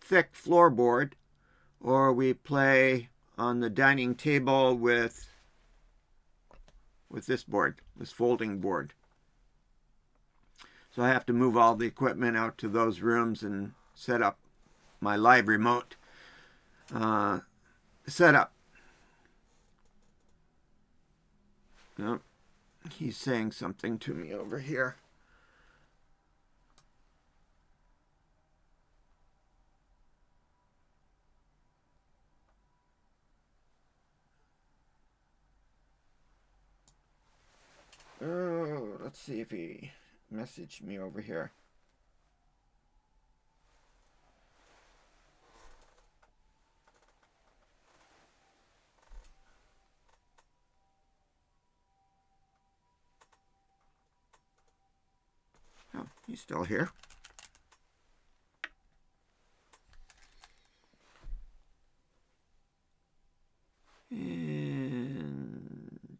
thick floorboard, or we play on the dining table with this board, this folding board. So I have to move all the equipment out to those rooms and set up my live remote setup. No, he's saying something to me over here. Oh, let's see if he messaged me over here. Oh, he's still here. And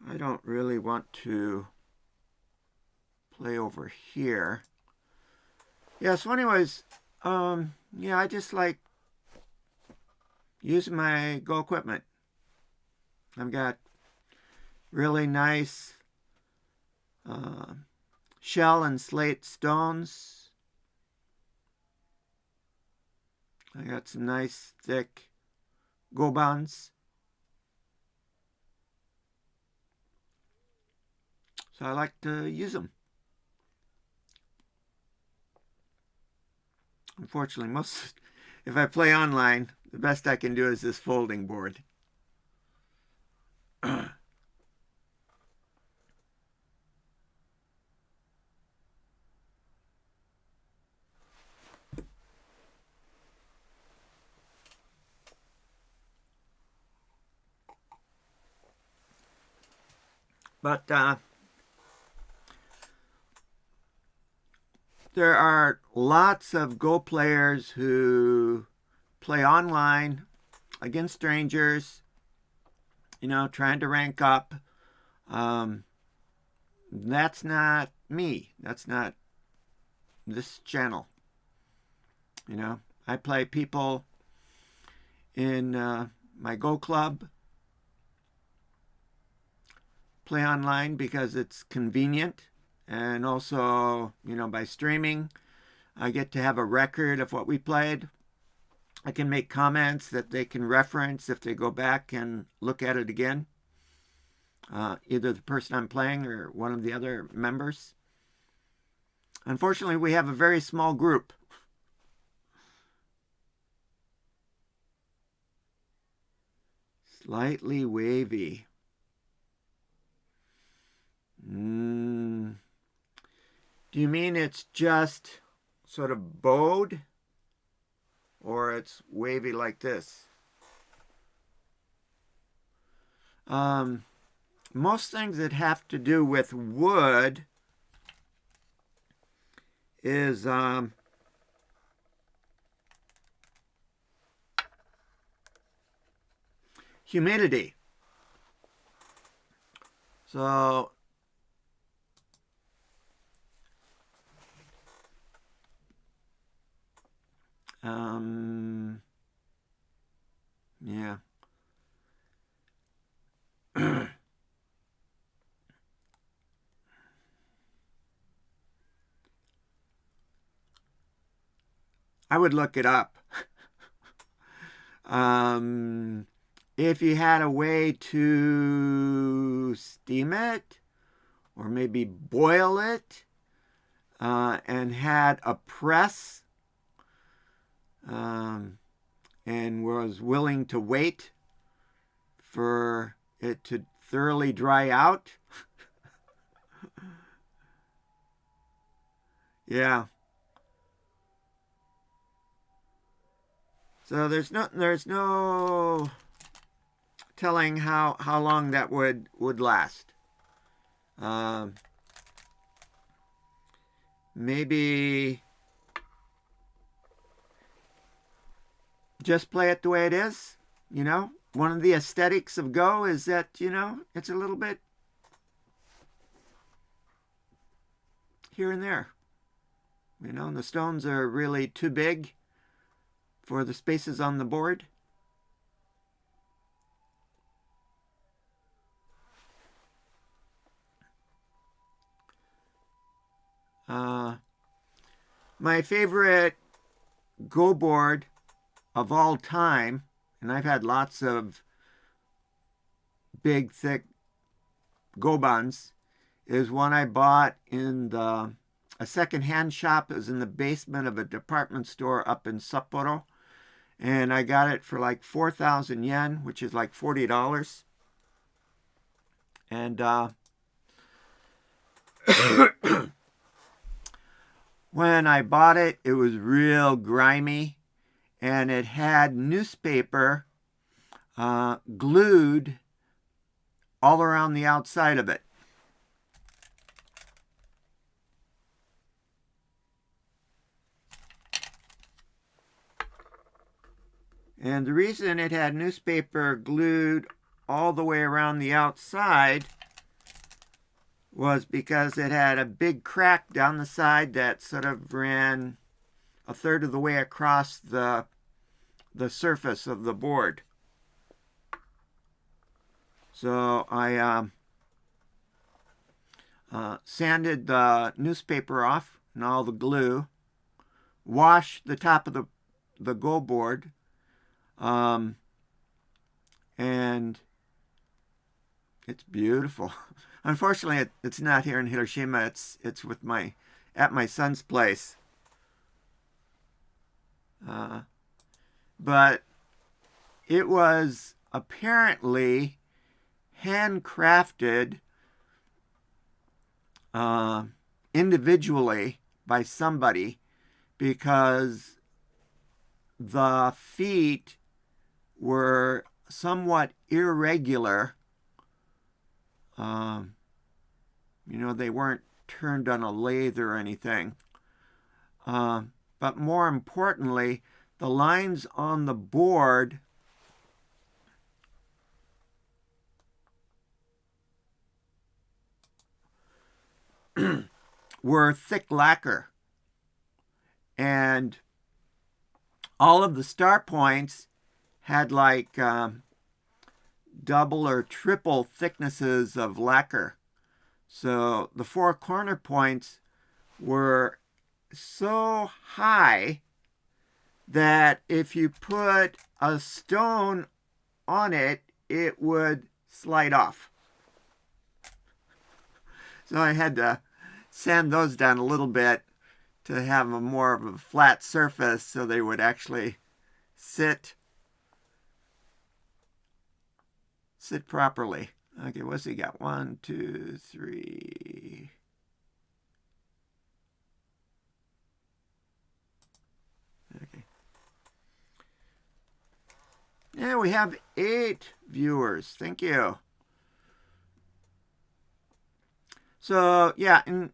I don't really want to play over here. Yeah, so anyways, yeah, I just like using my Go equipment. I've got really nice shell and slate stones. I got some nice thick gobans. So I like to use them. Unfortunately, if I play online, the best I can do is this folding board. But there are lots of Go players who play online against strangers, you know, trying to rank up. That's not me. That's not this channel. You know, I play people in my Go club, play online because it's convenient, and also, you know, by streaming, I get to have a record of what we played. I can make comments that they can reference if they go back and look at it again. Either the person I'm playing or one of the other members. Unfortunately, we have a very small group. Slightly wavy. Do you mean it's just sort of bowed? Or it's wavy like this? Most things that have to do with wood is humidity. So yeah. I would look it up. If you had a way to steam it or maybe boil it and had a press and was willing to wait for it to thoroughly dry out. Yeah. So there's no telling how long that would last. Maybe just play it the way it is, you know. One of the aesthetics of Go is that, you know, it's a little bit here and there. You know, and the stones are really too big for the spaces on the board. My favorite Go board of all time, and I've had lots of big, thick Go buns, is one I bought in a second-hand shop. It was in the basement of a department store up in Sapporo. And I got it for like 4,000 yen, which is like $40. And when I bought it, it was real grimy. And it had newspaper glued all around the outside of it. And the reason it had newspaper glued all the way around the outside was because it had a big crack down the side that sort of ran a third of the way across the surface of the board. So I sanded the newspaper off and all the glue, washed the top of the Go board, and it's beautiful. Unfortunately, it's not here in Hiroshima. It's with at my son's place. But it was apparently handcrafted individually by somebody, because the feet were somewhat irregular You know, they weren't turned on a lathe or anything. But more importantly, the lines on the board were thick lacquer. And all of the star points had like double or triple thicknesses of lacquer. So the four corner points were so high that if you put a stone on it, it would slide off. So I had to sand those down a little bit to have a more of a flat surface so they would actually sit properly. Okay, what's he got? 1, 2, 3. Okay. Yeah, we have 8 viewers. Thank you. So, yeah, and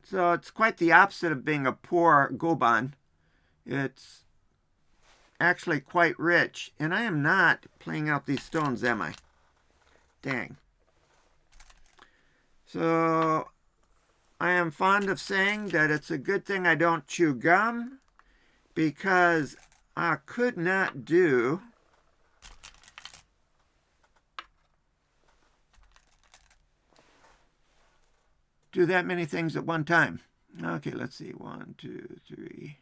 so it's quite the opposite of being a poor goban. It's actually quite rich. And I am not playing out these stones, am I? Dang. So I am fond of saying that it's a good thing I don't chew gum, because I could not do that many things at one time. Okay, let's see. 1, 2, 3,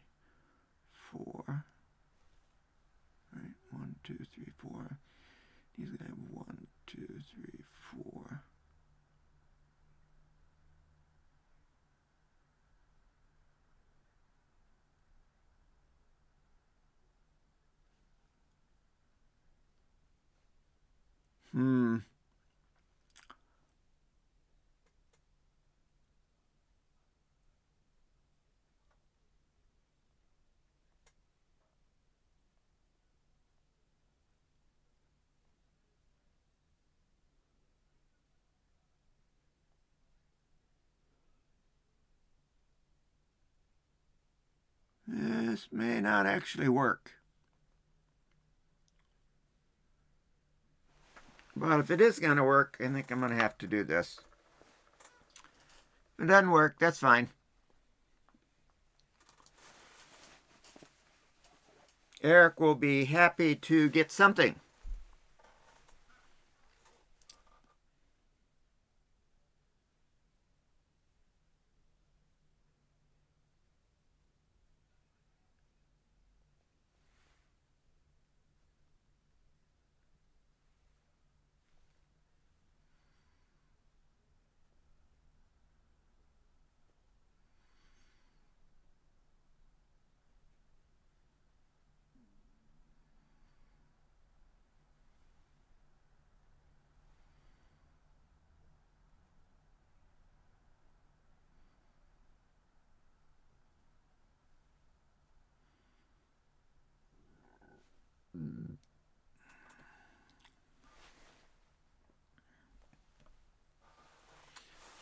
4. All right, 1, 2, 3, 4. He's gonna have 1, 2, 3, 4. This may not actually work. But if it is going to work, I think I'm going to have to do this. If it doesn't work, that's fine. Eric will be happy to get something.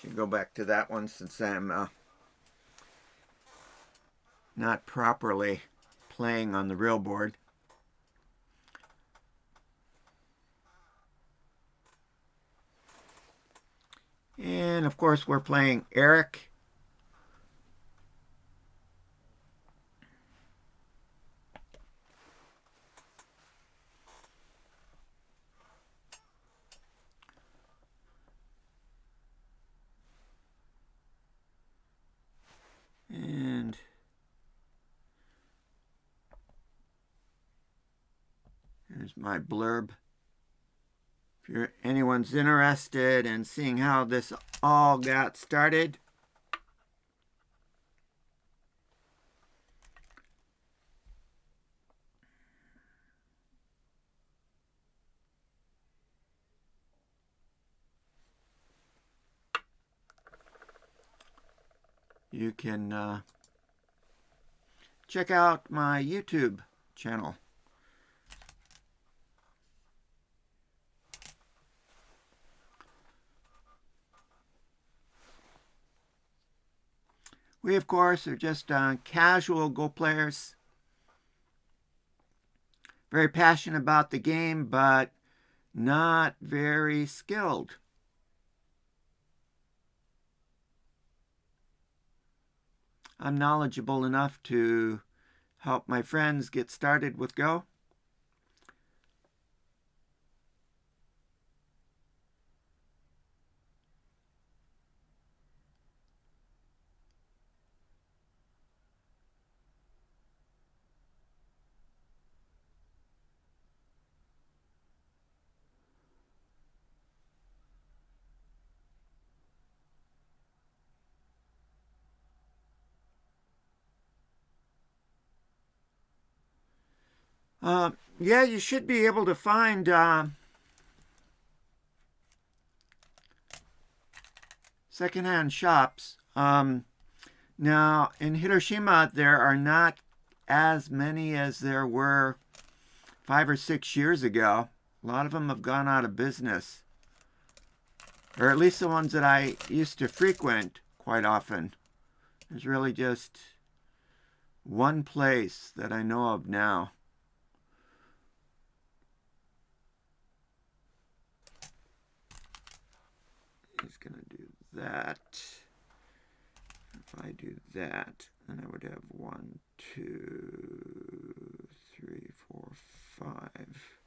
Should go back to that one since I'm not properly playing on the real board. And of course we're playing Eric. And here's my blurb. If anyone's interested in seeing how this all got started, you can check out my YouTube channel. We, of course, are just casual Go players. Very passionate about the game, but not very skilled. I'm knowledgeable enough to help my friends get started with Go. Yeah, you should be able to find secondhand shops. Now, in Hiroshima, there are not as many as there were 5 or 6 years ago. A lot of them have gone out of business, or at least the ones that I used to frequent quite often. There's really just one place that I know of now. He's going to do that. If I do that, then I would have 1, 2, 3, 4, 5.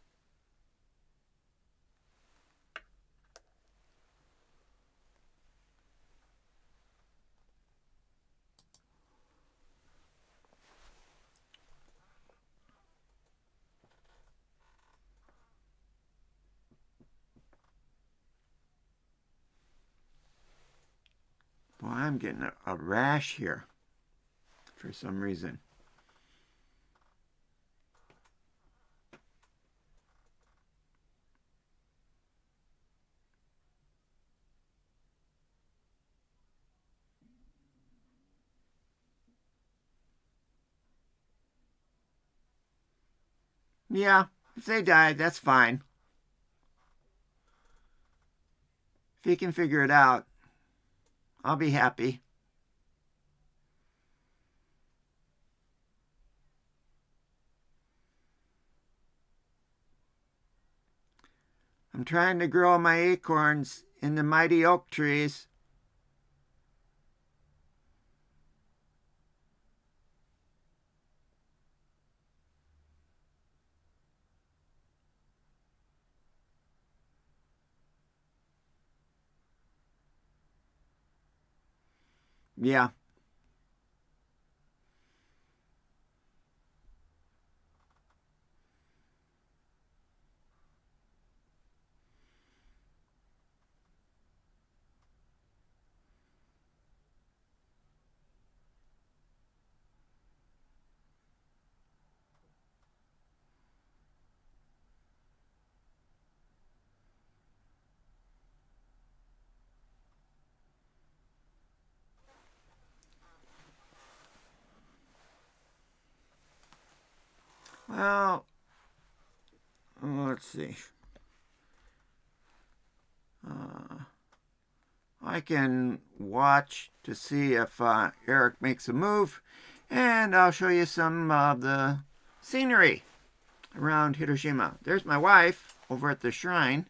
Well, I'm getting a rash here for some reason. Yeah, if they die, that's fine. If he can figure it out, I'll be happy. I'm trying to grow my acorns in the mighty oak trees. Yeah. Well, let's see. I can watch to see if Eric makes a move, and I'll show you some of the scenery around Hiroshima. There's my wife over at the shrine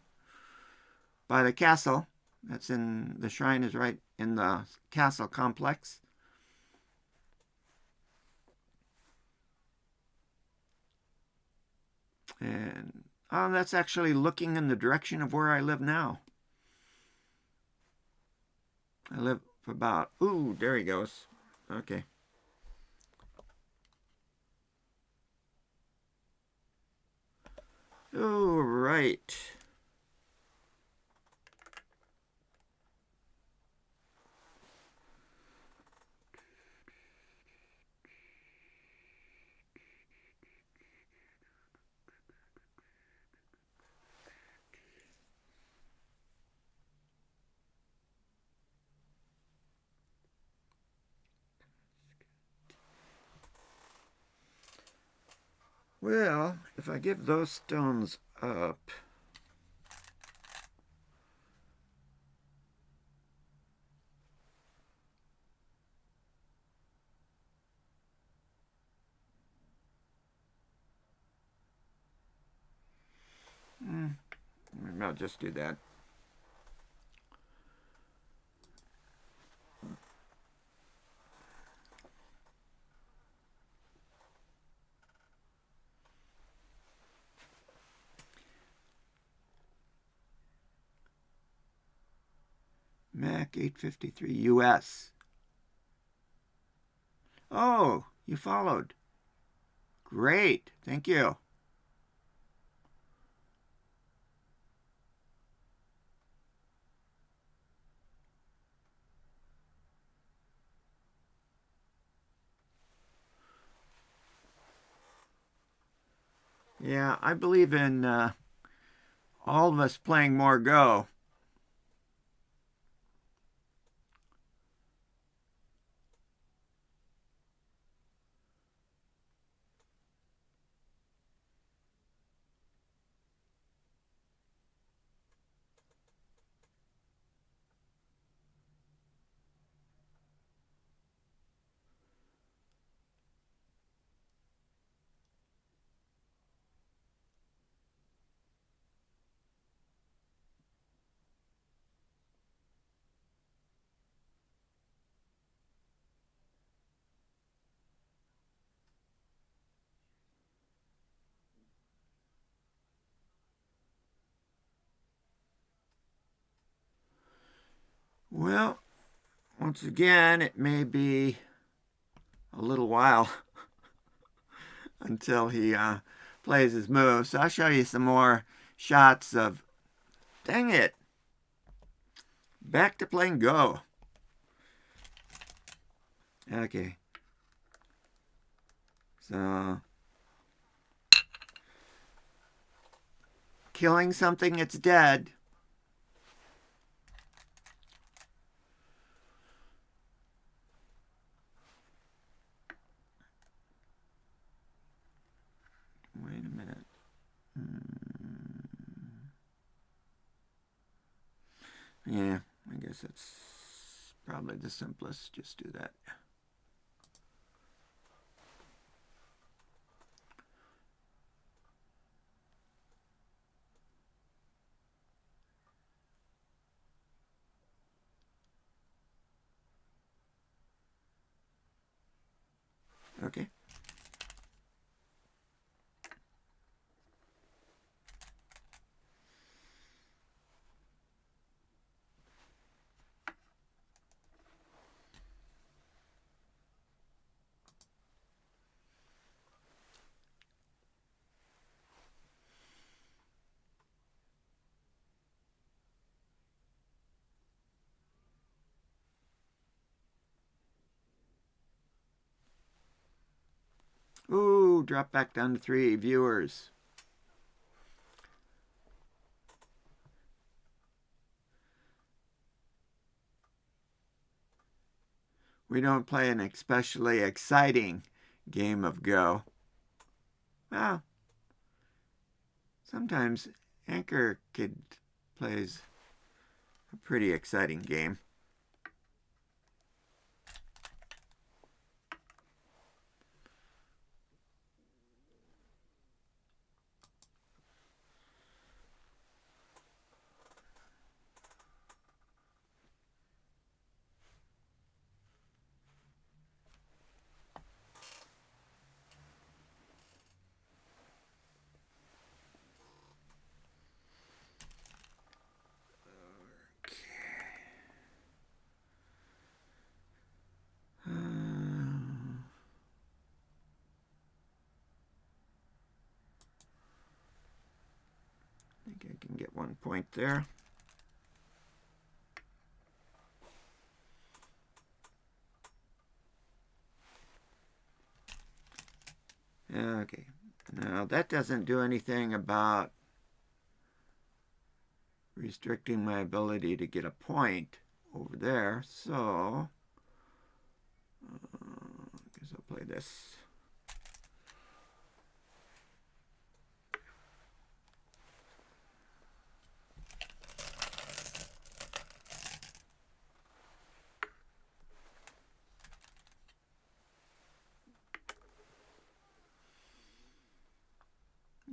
by the castle. The shrine is right in the castle complex. And that's actually looking in the direction of where I live now. I live about, ooh, there he goes. Okay. All right. Well, if I give those stones up, Maybe I'll just do that. Mac 853 US. Oh, you followed. Great. Thank you. Yeah, I believe in all of us playing more Go. Well, once again, it may be a little while until he plays his move. So I'll show you some more shots of, dang it, back to playing Go. Okay. So, killing something that's dead. Wait a minute. Yeah, I guess that's probably the simplest. Just do that. Okay. Ooh, drop back down to 3 viewers. We don't play an especially exciting game of Go. Well, sometimes Anchor Kid plays a pretty exciting game. I think I can get 1 point there. Okay, now that doesn't do anything about restricting my ability to get a point over there, so I guess I'll play this.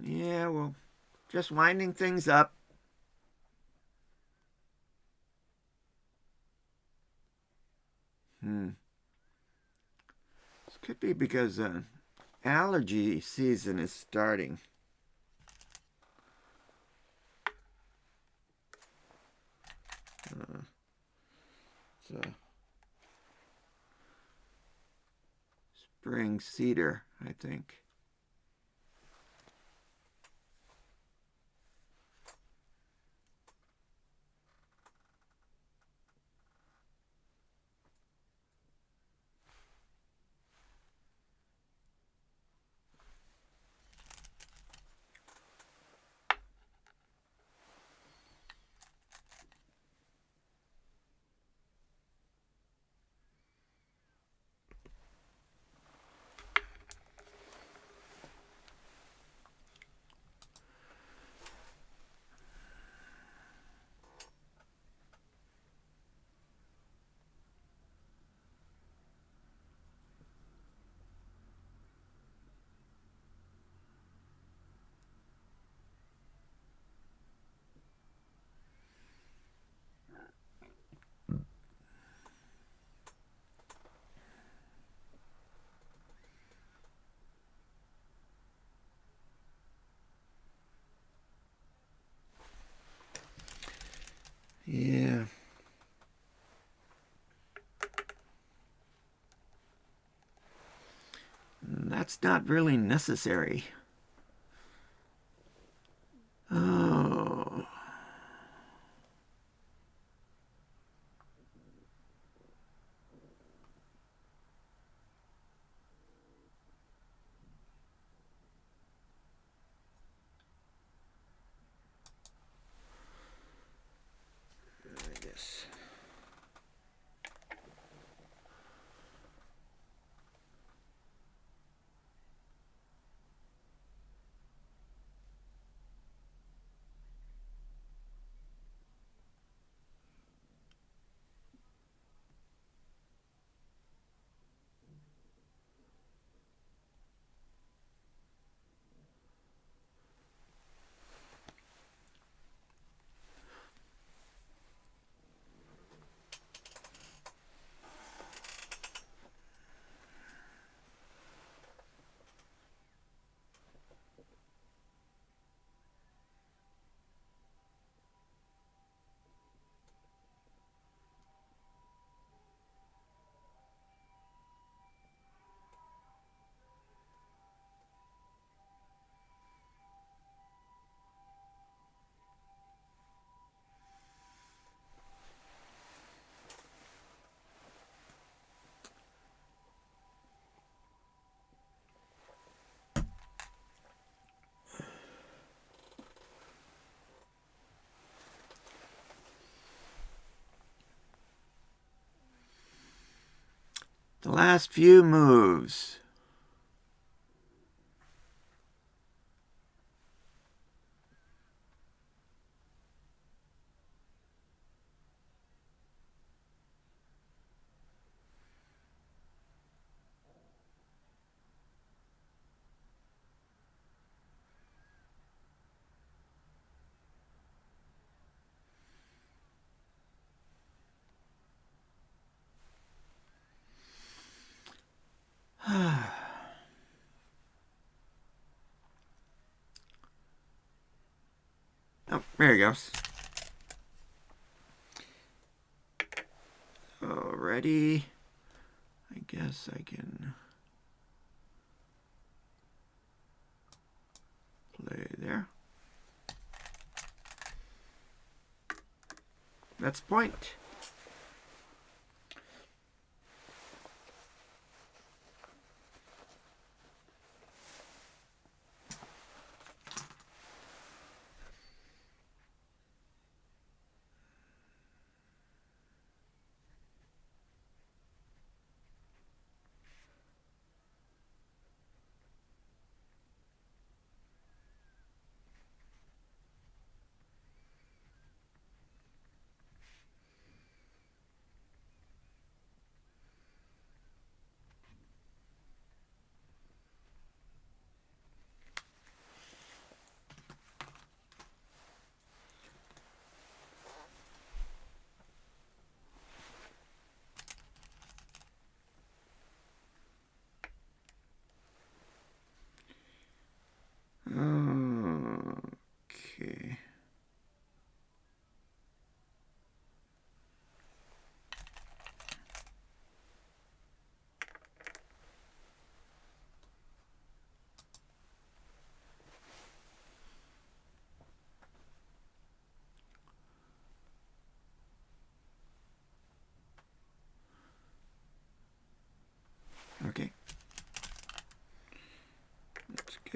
Yeah, well, just winding things up. This could be because allergy season is starting. It's a spring cedar, I think. Yeah. That's not really necessary. Oh. I guess. The last few moves. Oh, there he goes. Alrighty. I guess I can play there. That's point.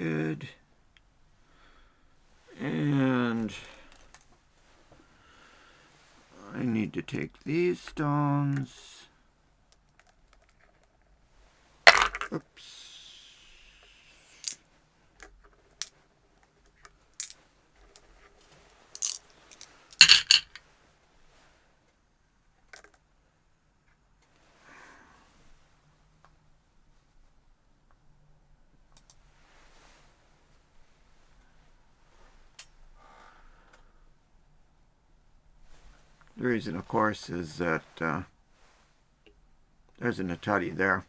good. And I need to take these stones. Oops. The reason, of course, is that there's a Natati there.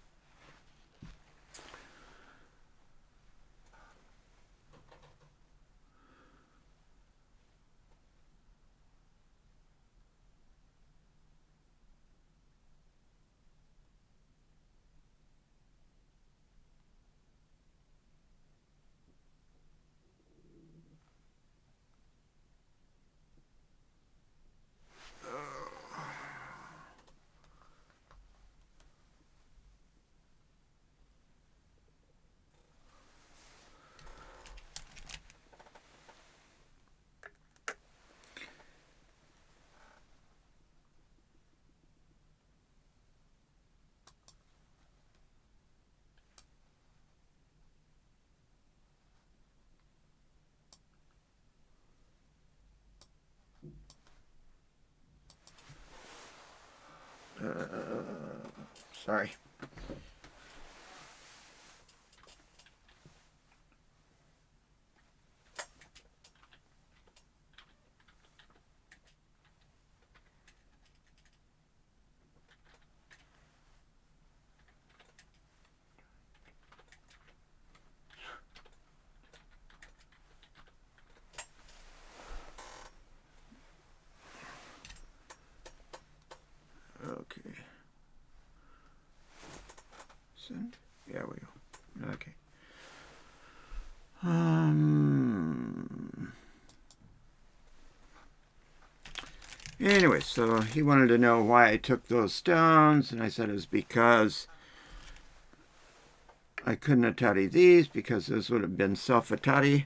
Sorry. Okay. Send. Yeah, we go. Okay. Anyway, so he wanted to know why I took those stones, and I said it was because I couldn't atari these because those would have been self-atari.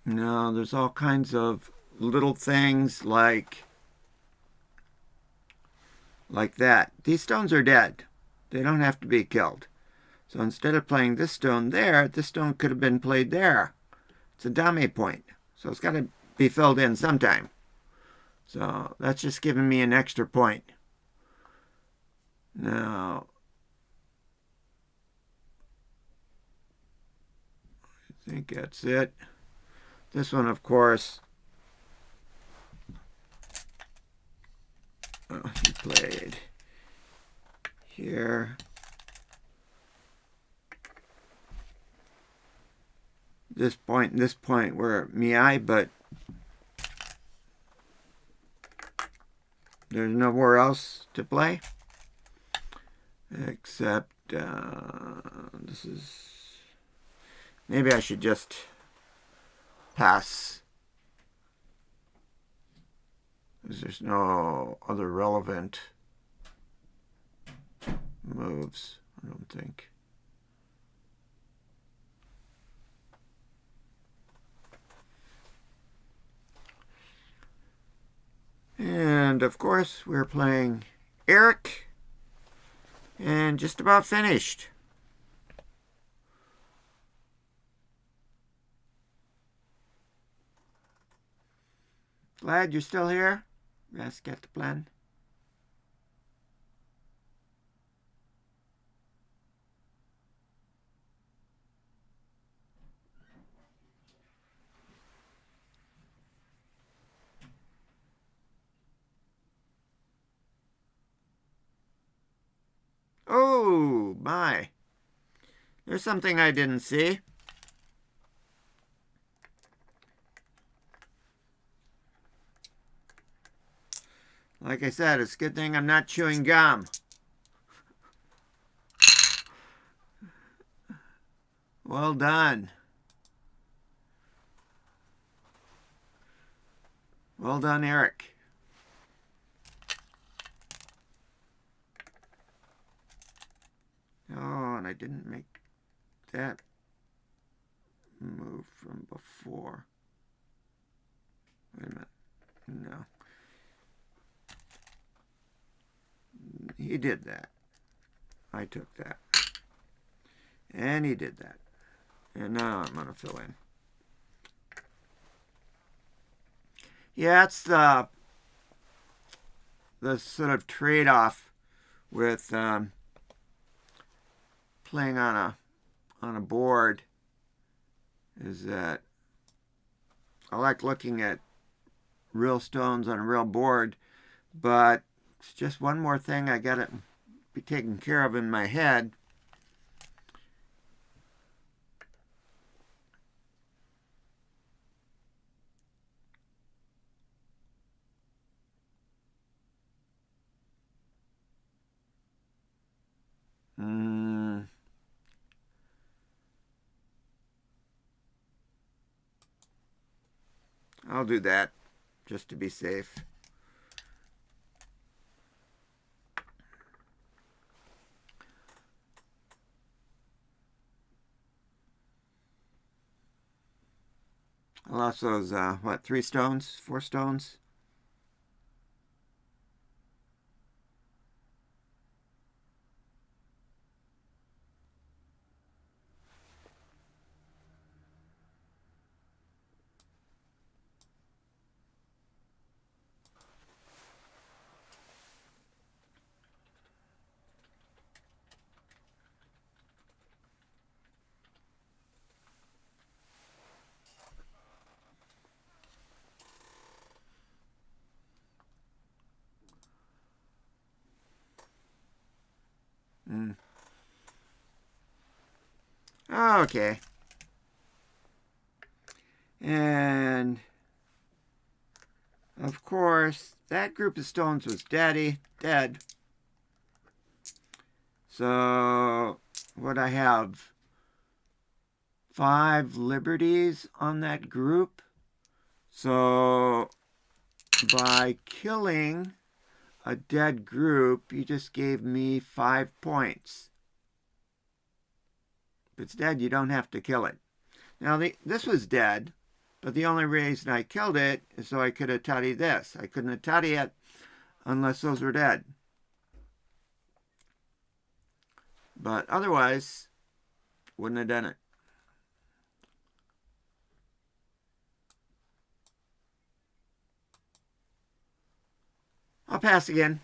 No, there's all kinds of little things like that. These stones are dead. They don't have to be killed. So instead of playing this stone there, this stone could have been played there. It's a dummy point. So it's got to be filled in sometime. So that's just giving me an extra point. Now, I think that's it. This one, of course, he played here. This point and this point were Miai, but there's nowhere else to play. Except, this is... Maybe I should just pass. Because there's no other relevant moves, I don't think. And, of course, we're playing Eric. And just about finished. Glad you're still here. Let's get the plan. Oh, my. There's something I didn't see. Like I said, it's a good thing I'm not chewing gum. Well done. Well done, Eric. Oh, and I didn't make that move from before. Wait a minute. No. He did that. I took that. And he did that. And now I'm going to fill in. Yeah, it's the sort of trade-off with playing on a board is that I like looking at real stones on a real board, but it's just one more thing I got to be taken care of in my head. I'll do that just to be safe. I lost those, what, 3 stones? 4 stones? Okay. And of course, that group of stones was dead. So what I have 5 liberties on that group. So by killing a dead group, you just gave me 5 points. If it's dead, you don't have to kill it. Now, this was dead, but the only reason I killed it is so I could have tuttied this. I couldn't have tuttied it unless those were dead. But otherwise, wouldn't have done it. I'll pass again.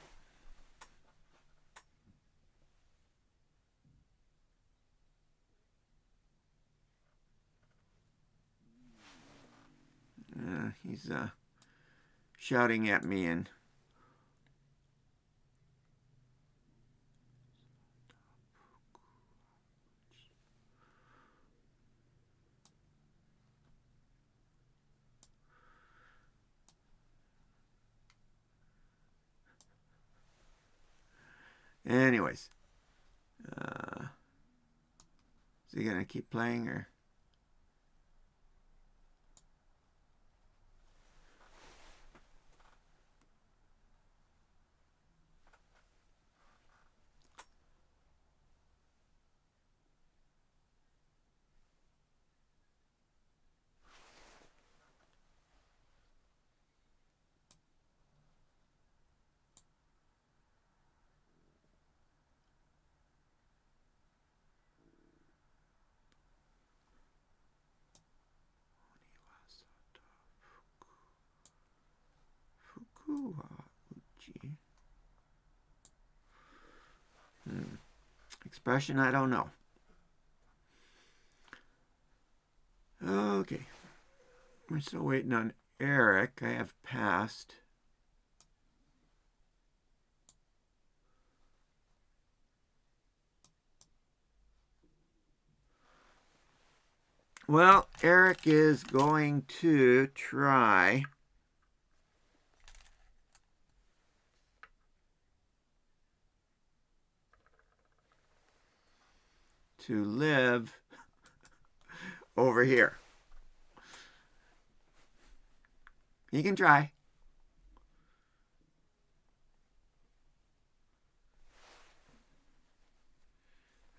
He's shouting at me and anyways. Is he gonna keep playing or? Expression, I don't know. Okay. We're still waiting on Eric. I have passed. Well, Eric is going to try to live over here. He can try.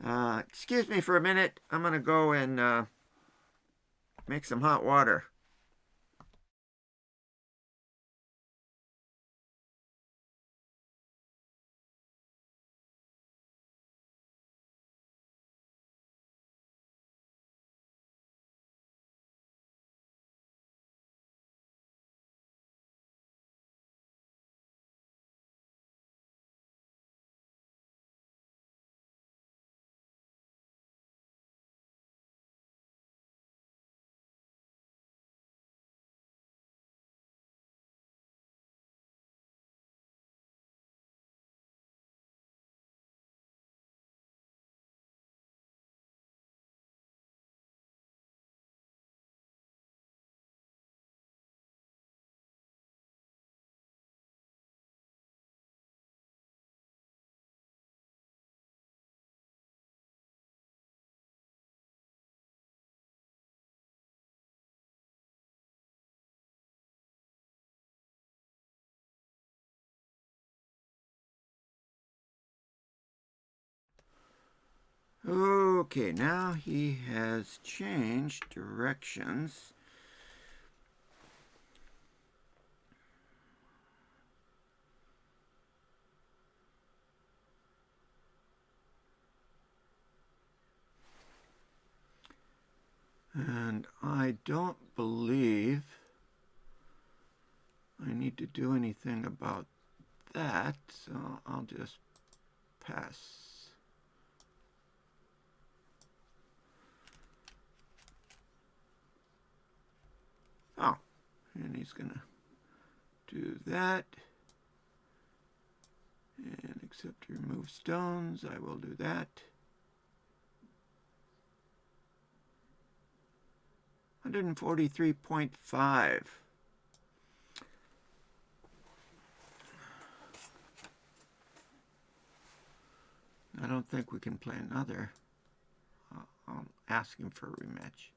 Excuse me for a minute. I'm going to go and make some hot water. Okay, now he has changed directions. And I don't believe I need to do anything about that, so I'll just pass. Oh, and he's going to do that. And accept to remove stones, I will do that. 143.5. I don't think we can play another. I'll ask him for a rematch.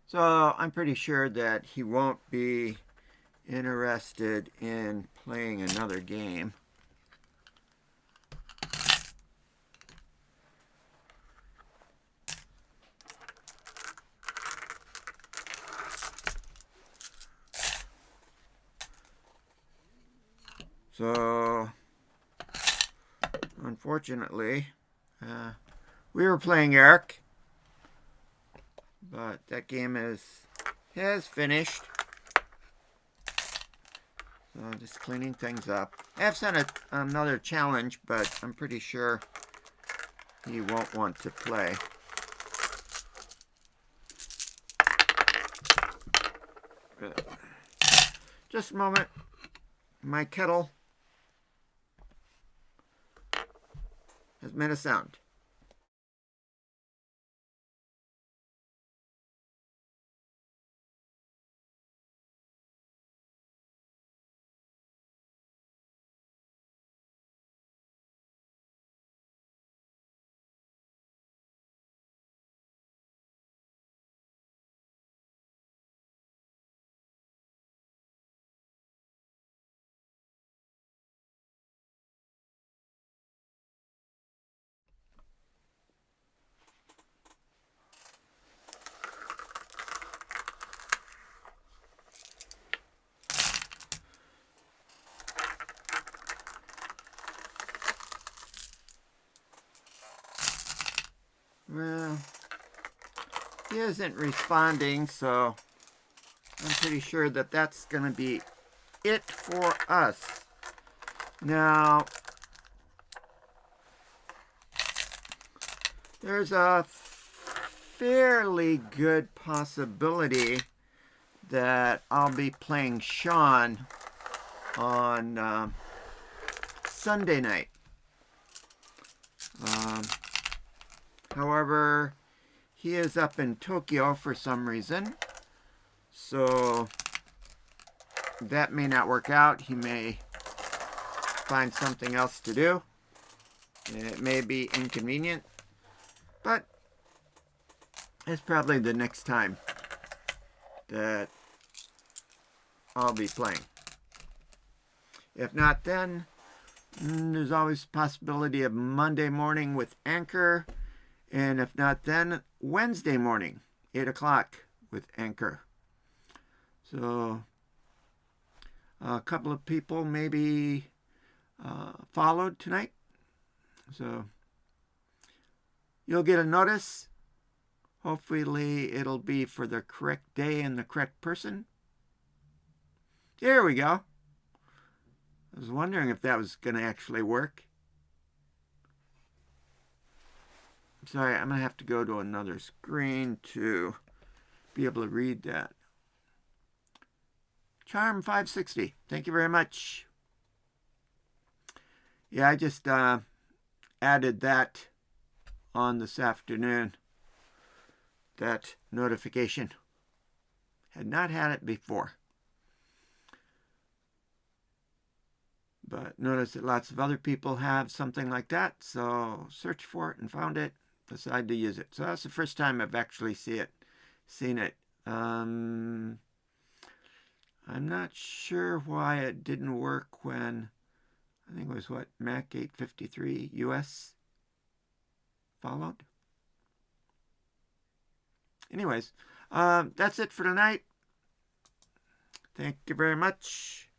So I'm pretty sure that he won't be interested in playing another game. So unfortunately, we were playing Eric, but that game has finished. So I'm just cleaning things up. I have sent another challenge, but I'm pretty sure he won't want to play. Just a moment. My kettle has made a sound. Well, he isn't responding, so I'm pretty sure that that's going to be it for us. Now, there's a fairly good possibility that I'll be playing Sean on Sunday night. However, he is up in Tokyo for some reason. So that may not work out. He may find something else to do. And it may be inconvenient. But it's probably the next time that I'll be playing. If not then, there's always the possibility of Monday morning with Anchor. And if not then, Wednesday morning, 8 o'clock with Anchor. So a couple of people maybe followed tonight. So you'll get a notice. Hopefully it'll be for the correct day and the correct person. There we go. I was wondering if that was going to actually work. Sorry, I'm going to have to go to another screen to be able to read that. Charm 560. Thank you very much. Yeah, I just added that on this afternoon. That notification. Had not had it before. But notice that lots of other people have something like that. So search for it and found it. Decided to use it. So that's the first time I've actually seen it. I'm not sure why it didn't work when, I think it was what, Mac 853 US followed. Anyways, that's it for tonight. Thank you very much.